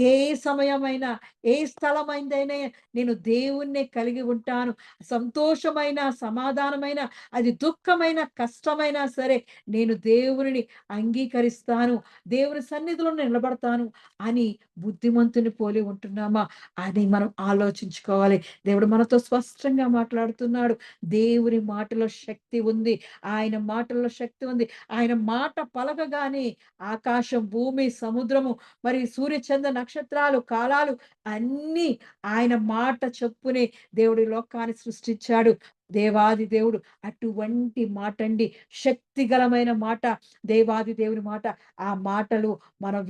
ఏ సమయమైనా, ఏ స్థలమైందైనా నేను దేవుణ్ణే కలిగి ఉంటాను. సంతోషమైన, సమాధానమైన, అది దుఃఖమైన, కష్టమైనా సరే నేను దేవునిని అంగీకరిస్తాను. దేవుని సన్నిధిలో నిలబడతాను అని బుద్ధిమంతుని పోలి ఉంటున్నామా అని మనం ఆలోచించుకోవాలి. దేవుడు మనతో స్పష్టంగా మాట్లాడుతున్నాడు. దేవుని మాటలో శక్తి ఉంది. ఆయన మాటల్లో శక్తి ఉంది. ఆయన మాట పలకగానే ఆకాశం, భూమి, సముద్రము, మరి సూర్య, చంద్ర, నక్షత్రాలు, కాలాలు అన్నీ ఆయన మాట చొప్పునే దేవుడు ఈ లోకాన్ని సృష్టించాడు. దేవాది దేవుడు అటువంటి మాటండి. శక్తిగలమైన మాట, దేవాది దేవుని మాట. ఆ మాటలు మనం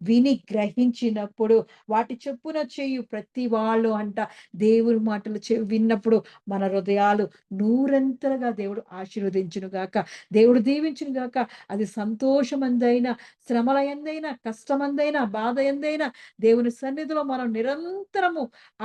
విని గ్రహించినప్పుడు వాటి చొప్పున చేయు ప్రతి వాళ్ళు అంట దేవుని మాటలు విన్నప్పుడు మన హృదయాలు నూరంతలుగా దేవుడు ఆశీర్వదించును గాక. దేవుడు దీవించును గాక. అది సంతోషమందైనా, శ్రమల యందైనా, కష్టమందైనా, బాధ ఎందైనా దేవుని సన్నిధిలో మనం నిరంతరము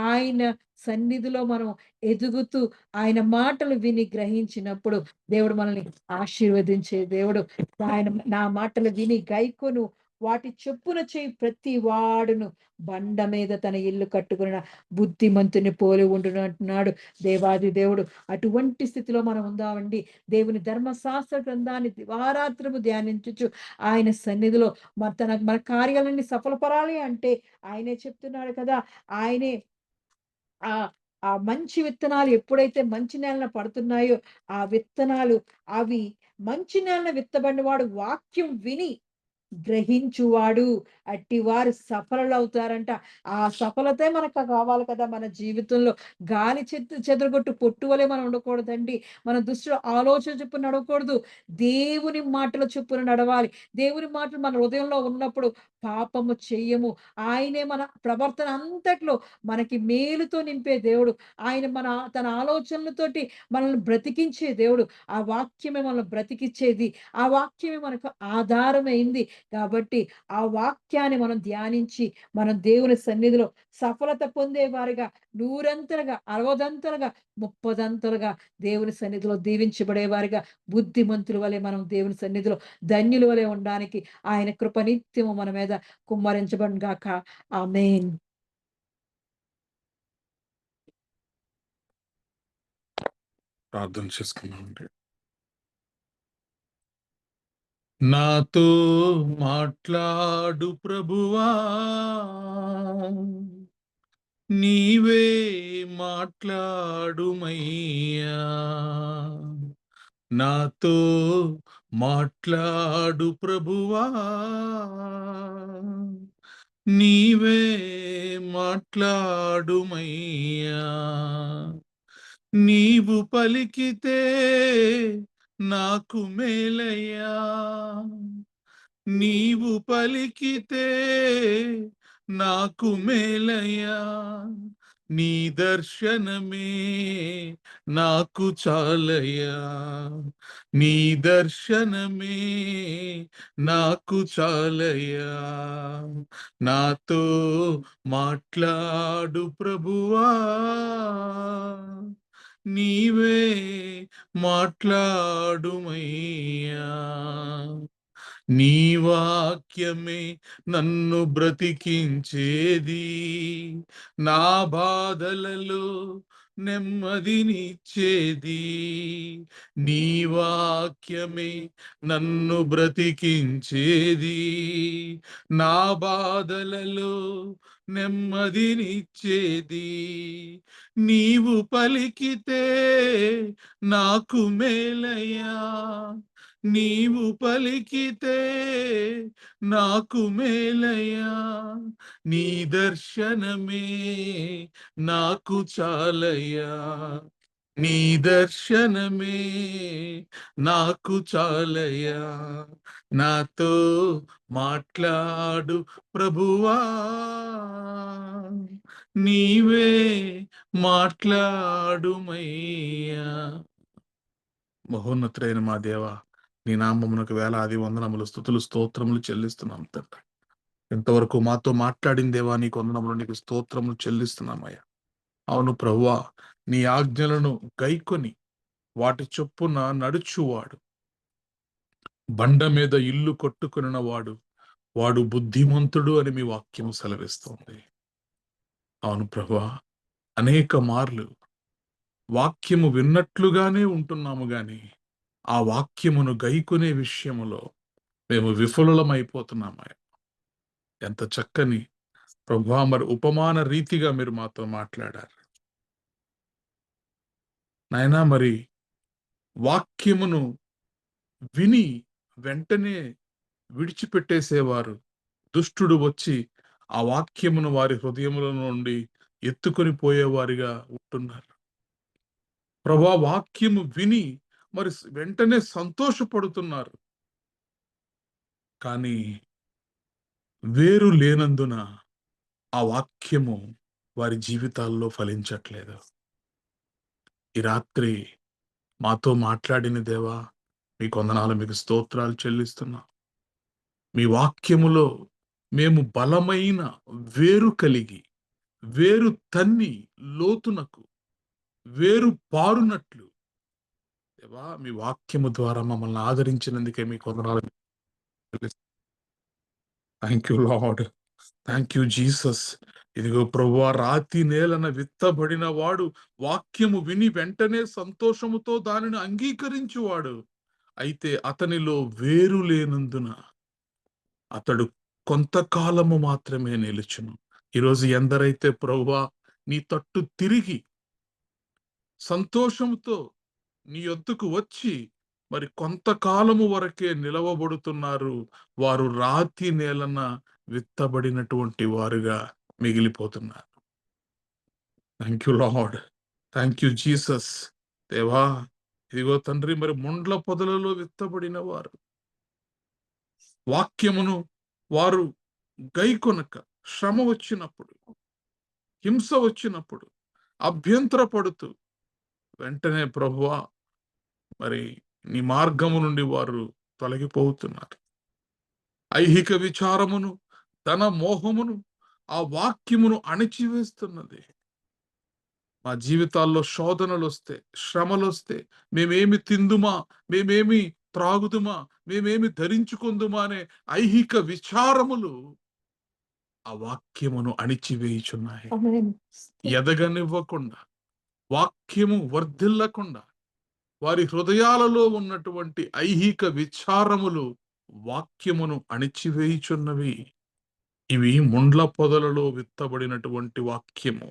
ఆయన సన్నిధిలో మనం ఎదుగుతూ ఆయన మాటలు విని గ్రహించినప్పుడు దేవుడు మనల్ని ఆశీర్వదించే దేవుడు. ఆయన నా మాటలు విని గైకొను వాటి చొప్పున చేయి ప్రతి వాడును బండ మీద తన ఇల్లు కట్టుకున్న బుద్ధిమంతుని పోలి ఉండును అంటున్నాడు దేవాది దేవుడు. అటువంటి స్థితిలో మనం ఉందామండి. దేవుని ధర్మశాస్త్ర గ్రంథాన్ని దివారాత్రము ధ్యానించుచు ఆయన సన్నిధిలో మన కార్యాలన్నీ సఫలపరాలి అంటే ఆయనే చెప్తున్నాడు కదా! ఆయనే ఆ ఆ మంచి విత్తనాలు ఎప్పుడైతే మంచి నేలన పడుతున్నాయో, ఆ విత్తనాలు అవి మంచి నేలన విత్తబడిన వాడు వాక్యం విని గ్రహించువాడు అట్టివారు సఫలులవుతారంట. ఆ సఫలతే మనకు కావాలి కదా! మన జీవితంలో గాలి చెదరగొట్టు పొట్టు వలె మనం ఉండకూడదండి. మన దుష్టుల ఆలోచన చొప్పున నడవకూడదు. దేవుని మాటల చొప్పున నడవాలి. దేవుని మాటలు మన హృదయంలో ఉన్నప్పుడు పాపము చెయ్యము. ఆయనే మన ప్రవర్తన అంతట్లో మనకి మేలుతో నింపే దేవుడు. ఆయన తన ఆలోచనలతోటి మనల్ని బ్రతికించే దేవుడు. ఆ వాక్యమే మనల్ని బ్రతికిచ్చేది. ఆ వాక్యమే మనకు ఆధారమైంది. కాబట్టి ఆ వాక్యాన్ని మనం ధ్యానించి, మనం దేవుని సన్నిధిలో సఫలత పొందేవారిగా, నూరంతలుగా, అరవదంతలుగా, ముప్పదంతలుగా దేవుని సన్నిధిలో దీవించబడేవారిగా, బుద్ధిమంతుల వలె మనం దేవుని సన్నిధిలో ధన్యుల వలె ఉండడానికి ఆయన కృప నిత్యము మన మీద కుమ్మరించబడును గాక. ఆమేన్. ప్రార్థన చేసుకున్నామండి. నాతో మాట్లాడు ప్రభువా, నీవే మాట్లాడుమయ్యా. నాతో మాట్లాడు ప్రభువా, నీవే మాట్లాడుమయ్యా. నీవు పలికితే నాకు మేలయ్యా, నీవు పలికితే నాకు మేలయ్యా. నీ దర్శనమే నాకు చాలయ్యా, నీ దర్శనమే నాకు చాలయ్యా. నాతో మాట్లాడు ప్రభువా, నీవే మాట్లాడుమయ్యా. నీ వాక్యమే నన్ను బ్రతికించేది, నా బాధలలో నెమ్మదినిచ్చేది. నీ వాక్యమే నన్ను బ్రతికించేది, నా బాధలలో నెమ్మదినిచ్చేది. నీవు పలికితే నాకు మేలయ్యా, నీవు పలికితే నాకు మేలయ్యా. నీ దర్శనమే నాకు చాలయ్యా, నీ దర్శనమే నాకు చాలయ్యా. నాతో మాట్లాడు ప్రభువా, నీవే మాట్లాడుమయ్యా. మహోన్నతుడైన మా దేవ, నీ నామమునకు వేలాది వందనములు, స్తుతులు, స్తోత్రములు చెల్లిస్తున్నాం తండ్రి. ఇంతవరకు మాతో మాట్లాడిన దేవా, నీకు వందనములు, నీకు స్తోత్రములు చెల్లిస్తున్నామయ్యా. అవును ప్రభువా, నీ ఆజ్ఞలను గైకొని వాటి చొప్పున నడుచువాడు బండ మీద ఇల్లు కొట్టుకున్న వాడు బుద్ధిమంతుడు అని మీ వాక్యము సెలవిస్తోంది. అవును ప్రభువా, అనేక మార్లు వాక్యము విన్నట్లుగానే ఉంటున్నాము గాని ఆ వాక్యమును గైకొనే విషయములో మేము విఫలులమైపోతున్నామయ్యా. ఎంత చక్కని ప్రభువా, మరి ఉపమాన రీతిగా మీరు మాతో మాట్లాడారు నాయనా. మరి వాక్యమును విని వెంటనే విడిచిపెట్టేసేవారు, దుష్టుడు వచ్చి ఆ వాక్యమును వారి హృదయముల నుండి ఎత్తుకొని పోయేవారిగా ఉంటున్నారు. ప్రభువా, వాక్యము విని మరి వెంటనే సంతోషపడుతున్నారు, కానీ వేరు లేనందున ఆ వాక్యము వారి జీవితాల్లో ఫలించట్లేదు. ఈ రాత్రి మాతో మాట్లాడిన దేవా, మీకు వందనాలు, మీకు స్తోత్రాలు చెల్లిస్తున్నా. మీ వాక్యములో మేము బలమైన వేరు కలిగి వేరు తన్ని లోతునకు వేరు పారునట్లు. దేవా, మీ వాక్యము ద్వారా మమ్మల్ని ఆదరించినందుకే మీకు వందనాలు. Thank you Lord, thank you Jesus. ఇదిగో ప్రభువా, రాతి నేలన విత్తబడిన వాడు వాక్యము విని వెంటనే సంతోషముతో దానిని అంగీకరించువాడు. అయితే అతనిలో వేరు లేనందున అతడు కొంతకాలము మాత్రమే నిలుచును. ఈరోజు ఎందరైతే ప్రభువా నీ తట్టు తిరిగి సంతోషంతో నీ యొద్దకు వచ్చి మరి కొంతకాలము వరకే నిలవబడుతున్నారు, వారు రాతి నేలన విత్తబడినటువంటి వారుగా మిగిలిపోతున్నారు. Thank you Lord, thank you Jesus. దేవా, ఇదిగో తండ్రి, మరి ముండ్ల పొదలలో విత్తబడిన వారు వాక్యమును వారు గైకొనక శ్రమ వచ్చినప్పుడు, హింస వచ్చినప్పుడు అభ్యంతరపడుతూ వెంటనే ప్రభువా మరి నీ మార్గము నుండి వారు తొలగిపోతున్నారు. ఐహిక విచారమును, ధన మోహమును ఆ వాక్యమును అణిచివేస్తున్నది. మా జీవితాల్లో శోధనలు వస్తే, శ్రమలు వస్తే, మేమేమి తిందుమా, మేమేమి త్రాగుదుమా, మేమేమి ధరించుకుందుమా అనే ఐహిక విచారములు ఆ వాక్యమును అణిచివేయుచున్నాయి. ఎదగనివ్వకుండా, వాక్యము వర్ధిల్లకుండా, వారి హృదయాలలో ఉన్నటువంటి ఐహిక విచారములు వాక్యమును అణిచివేయుచున్నవి. ఇవి ముండ్ల పొదలలో విత్తబడినటువంటి వాక్యము.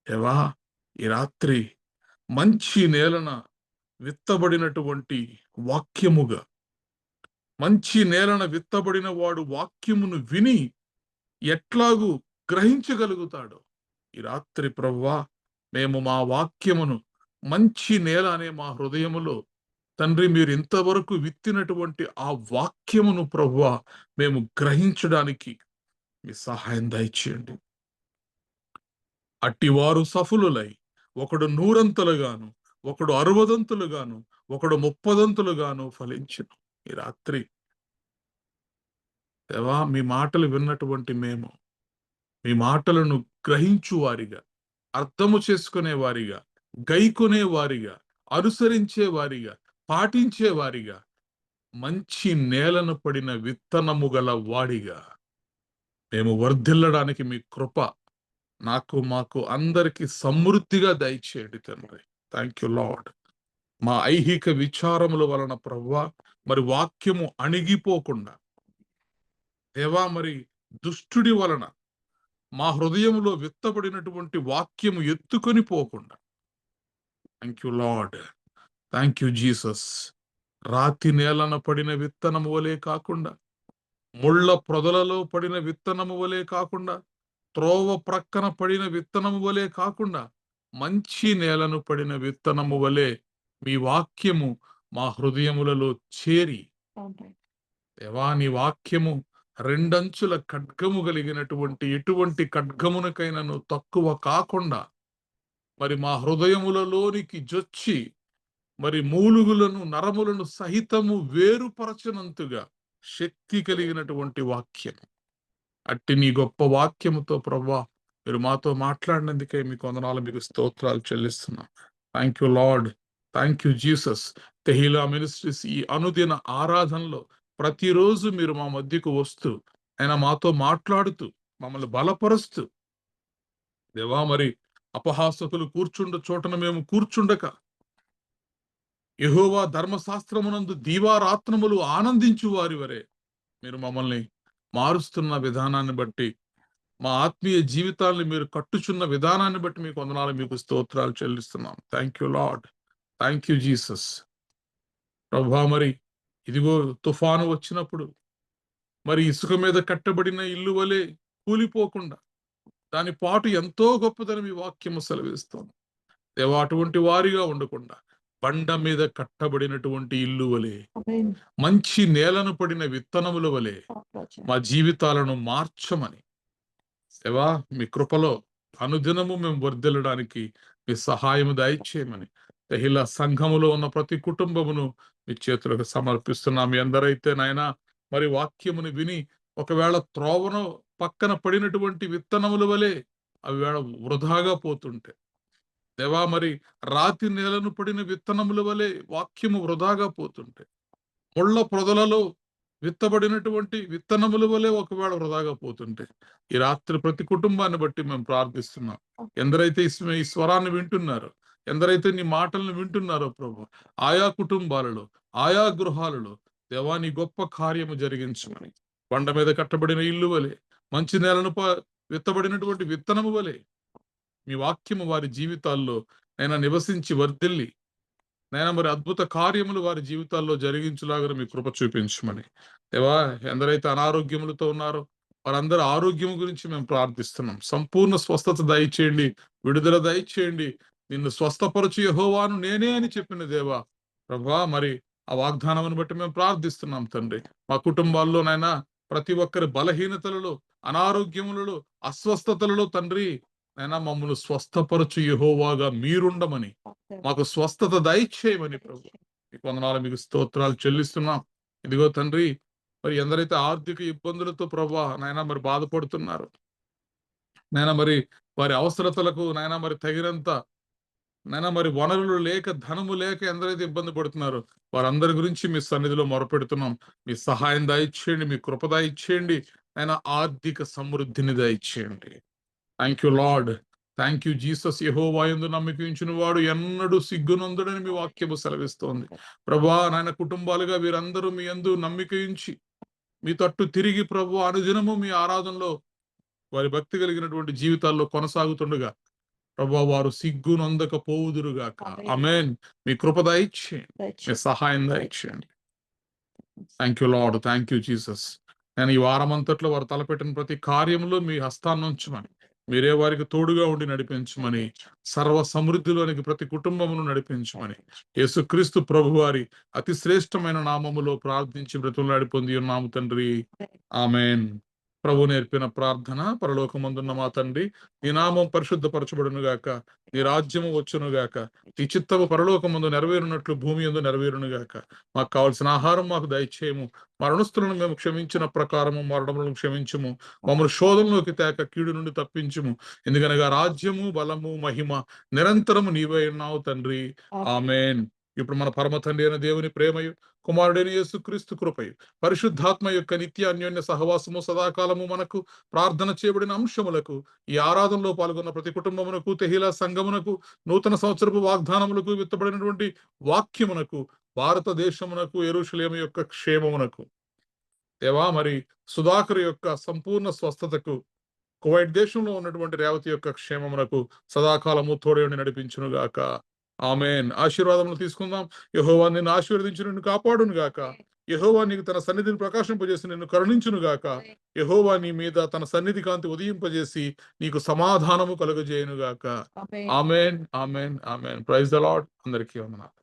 దేవా, ఈ రాత్రి మంచి నేలన విత్తబడినటువంటి వాక్యముగా, మంచి నేలన విత్తబడిన వాడు వాక్యమును విని ఎట్లాగూ గ్రహించగలుగుతాడో ఈ రాత్రి ప్రభువా, మేము మా వాక్యమును మంచి నేల అనే మా హృదయములో తండ్రి, మీరు ఇంతవరకు విత్తినటువంటి ఆ వాక్యమును ప్రభువా మేము గ్రహించడానికి మీ సహాయం దయచేయండి. అట్టివారు సఫలులై ఒకడు 100 ఒకడు 60 ఒకడు 30 ఫలించును. ఈ రాత్రి దేవా, మీ మాటలు విన్నటువంటి మేము మీ మాటలను గ్రహించు వారిగా, అర్థము చేసుకునే వారిగా, గైకొనే వారిగా, అనుసరించే వారిగా, పాటించే వారిగా, మంచి నేలను పడిన విత్తనము గల వాడిగా మేము వర్ధిల్లడానికి మీ కృప నాకు, మాకు అందరికి సమృద్ధిగా దయచేయండి తండ్రి. Thank you lord. మా ఐహిక విచారముల వలన ప్రభువా మరి వాక్యము అణిగిపోకుండా, దేవా మరి దుష్టుడి వలన మా హృదయంలో విత్తబడినటువంటి వాక్యము ఎత్తుకొని పోకుండా, thank you Lord, thank you Jesus. రాతి నేలన పడిన విత్తనము వలె కాకుండా, ముళ్ళ ప్రొదలలో పడిన విత్తనము వలె కాకుండా, త్రోవ ప్రక్కన పడిన విత్తనము వలె కాకుండా, మంచి నేలను పడిన విత్తనము వలె మీ వాక్యము మా హృదయములలో చేరి, దేవా నీ వాక్యము 2 అంచుల ఖడ్గము కలిగినటువంటి ఎటువంటి ఖడ్గమునకైనను తక్కువ కాకుండా మరి మా హృదయములలోనికి జొచ్చి మరి మూలుగులను, నరములను సహితము వేరుపరచనంతుగా శక్తి కలిగినటువంటి వాక్యం. అట్టి నీ గొప్ప వాక్యముతో ప్రభువా మీరు మాతో మాట్లాడినందుకే మీకు వందనాలు, మీకు స్తోత్రాలు చెల్లిస్తున్నాం. Thank you Lord, thank you Jesus. Tehillah Ministries ఈ అనుదిన ఆరాధనలో ప్రతిరోజు మీరు మా మధ్యకు వస్తూ ఆయన మాతో మాట్లాడుతూ మమ్మల్ని బలపరుస్తూ, దేవా మరి అపహాసకులు కూర్చుండ చోటన మేము కూర్చుండక యెహోవా ధర్మశాస్త్రమునందు దీవారాత్రములు ఆనందించు వారి వరే మీరు మమ్మల్ని మారుస్తున్న విధానాన్ని బట్టి, మా ఆత్మీయ జీవితాన్ని మీరు కట్టుచున్న విధానాన్ని బట్టి మీకు వందనాలు, మీకు స్తోత్రాలు చెల్లిస్తున్నాం. Thank you Lord, thank you Jesus. ప్రభువా మరి ఇదిగో తుఫాను వచ్చినప్పుడు మరి ఇసుక మీద కట్టబడిన ఇల్లు వలె కూలిపోకుండా దాని పాటు ఎంతో గొప్పదని మీ వాక్యము సెలవిస్తోంది. దేవా, అటువంటి వారిగా ఉండకుండా బండ మీద కట్టబడినటువంటి ఇల్లు వలె, మంచి నేలను పడిన విత్తనముల వలె మా జీవితాలను మార్చమని దేవా మీ కృపలో అనుదినము మేము వర్ధిల్లడానికి మీ సహాయము దయచేయమని తెహిలా సంఘములో ఉన్న ప్రతి కుటుంబమును మీ చేతులకు సమర్పిస్తున్నాం. మీ అందరైతే నాయనా మరి వాక్యమును విని ఒకవేళ త్రోవను పక్కన పడినటువంటి విత్తనముల వలె అవి వేళ వృధాగా పోతుంటే, దేవా మరి రాతి నేలను పడిన విత్తనముల వలె వాక్యము వృధాగా పోతుంటే, ముళ్ళ పొదలలో విత్తబడినటువంటి విత్తనముల వలె ఒకవేళ వృధాగా పోతుంటే, ఈ రాత్రి ప్రతి కుటుంబాన్ని బట్టి మేము ప్రార్థిస్తున్నాం. ఎందరైతే ఈ స్వరాన్ని వింటున్నారో, ఎందరైతే నీ మాటలను వింటున్నారో ప్రభు, ఆయా కుటుంబాలలో, ఆయా గృహాలలో దేవా నీ గొప్ప కార్యము జరిగించమని, బండ మీద కట్టబడిన ఇల్లు వలె, మంచి నేలను విత్తబడినటువంటి విత్తనము వలె మీ వాక్యము వారి జీవితాల్లో నైనా నివసించి వర్ధిల్లి నైనా మరి అద్భుత కార్యములు వారి జీవితాల్లో జరిగించులాగా మీ కృప చూపించమని, దేవా ఎందరైతే అనారోగ్యములతో ఉన్నారో వారందరూ ఆరోగ్యం గురించి మేము ప్రార్థిస్తున్నాం. సంపూర్ణ స్వస్థత దయచేయండి, విడుదల దయచేయండి. నిన్ను స్వస్థపరచు యెహోవాను నేనే అని చెప్పిన దేవా ప్రభా, మరి ఆ వాగ్దానమును బట్టి మేము ప్రార్థిస్తున్నాం తండ్రి. మా కుటుంబాల్లోనైనా ప్రతి ఒక్కరి బలహీనతలలో, అనారోగ్యములలో, అస్వస్థతలలో తండ్రి నైనా మమ్మల్ని స్వస్థపరచు యెహోవాగా మీరుండమని, మాకు స్వస్థత దయచేయమని ప్రభు మీకు వందనాలు, మీకు స్తోత్రాలు చెల్లిస్తున్నాం. ఇదిగో తండ్రి, మరి ఎందరైతే ఆర్థిక ఇబ్బందులతో ప్రభా నాయనా మరి బాధపడుతున్నారు, నాయనా మరి వారి అవసరతలకు నాయనా మరి తగినంత నాయనా మరి వనరులు లేక, ధనము లేక ఎందరైతే ఇబ్బంది పడుతున్నారో వారందరి గురించి మీ సన్నిధిలో మొరపెడుతున్నాం. మీ సహాయం దయచేయండి, మీ కృప దయచేయండి, ఆయన ఆర్థిక సమృద్ధిని దయచేయండి. Thank you Lord, thank you Jesus. యెహోవా యందు నమ్మిక ఉంచిన వాడు ఎన్నడూ సిగ్గునందుడని మీ వాక్యము సెలవిస్తోంది. ప్రభా నాయన కుటుంబాలుగా వీరందరూ మీ యందు నమ్మిక ఉంచి మీ తట్టు తిరిగి ప్రభు అనుదినము మీ ఆరాధనలో వారి భక్తి కలిగినటువంటి జీవితాల్లో కొనసాగుతుండగా ప్రభా వారు సిగ్గునందక పోవుదురుగాక. ఆమేన్. మీ కృప దయచేయండి, మీ సహాయం దయచేయండి. Thank you Lord, thank you Jesus. నేను ఈ వారం అంతట్లో వారు తలపెట్టిన ప్రతి కార్యంలో మీ హస్తాన్ని ఉంచమని, మీరే వారికి తోడుగా ఉండి నడిపించమని, సర్వ సమృద్ధిలోనికి ప్రతి కుటుంబమును నడిపించమని యేసుక్రీస్తు ప్రభు వారి అతి శ్రేష్టమైన నామములో ప్రార్థించి బ్రతులాడి పొంది ఉన్నాము తండ్రి. ఆమేన్. ప్రభు నేర్పిన ప్రార్థన. పరలోకమందున్న మా తండ్రి, నీ నామం పరిశుద్ధపరచబడును గాక, నీ రాజ్యము వచ్చును గాక, నీ చిత్తము పరలోకమందు నెరవేరునట్లు భూమి యందు నెరవేరును గాక. మాకు కావలసిన ఆహారం మాకు దయచేయము, మరణస్తులను మేము క్షమించిన ప్రకారము మరణములను క్షమించుము, మమ్మల్ని శోధనలోకి తేక కీడు నుండి తప్పించుము. ఎందుకనగా రాజ్యము, బలము, మహిమ నిరంతరము నీవే ఉన్నావు తండ్రి. ఆమేన్. ఇప్పుడు మన పరమ తండ్రి అయిన దేవుని ప్రేమయు, కుమారుడైన యేసుక్రీస్తు కృపయు, పరిశుద్ధాత్మ యొక్క నిత్య అన్యోన్య సహవాసము సదాకాలము మనకు ప్రార్థన చేయబడిన అంశములకు, ఈ ఆరాధనలో పాల్గొన్న ప్రతి కుటుంబమునకు, తెహిలా సంఘమునకు, నూతన సంవత్సరపు వాగ్దానములకు, విత్తబడినటువంటి వాక్యమునకు, భారతదేశమునకు, యెరూషలేము యొక్క క్షేమమునకు, దేవా మరి సుధాకర్ యొక్క సంపూర్ణ స్వస్థతకు, కువైట్ దేశంలో ఉన్నటువంటి రేవతి యొక్క క్షేమమునకు సదాకాలము తోడేండి నడిపించును గాక. ఆమేన్. ఆశీర్వాదములు తీసుకుందాం. యెహోవా నిన్ను ఆశీర్వదించి నిన్ను కాపాడును గాక. యెహోవా నీకు తన సన్నిధిని ప్రకాశింపజేసి నిన్ను కరుణించును గాక. యెహోవా నీ మీద తన సన్నిధి కాంతి ఉదయింపజేసి నీకు సమాధానము కలుగజేయును గాక. ఆమేన్, ఆమేన్, ఆమేన్. Praise the Lord. అందరికీ వందనాలు.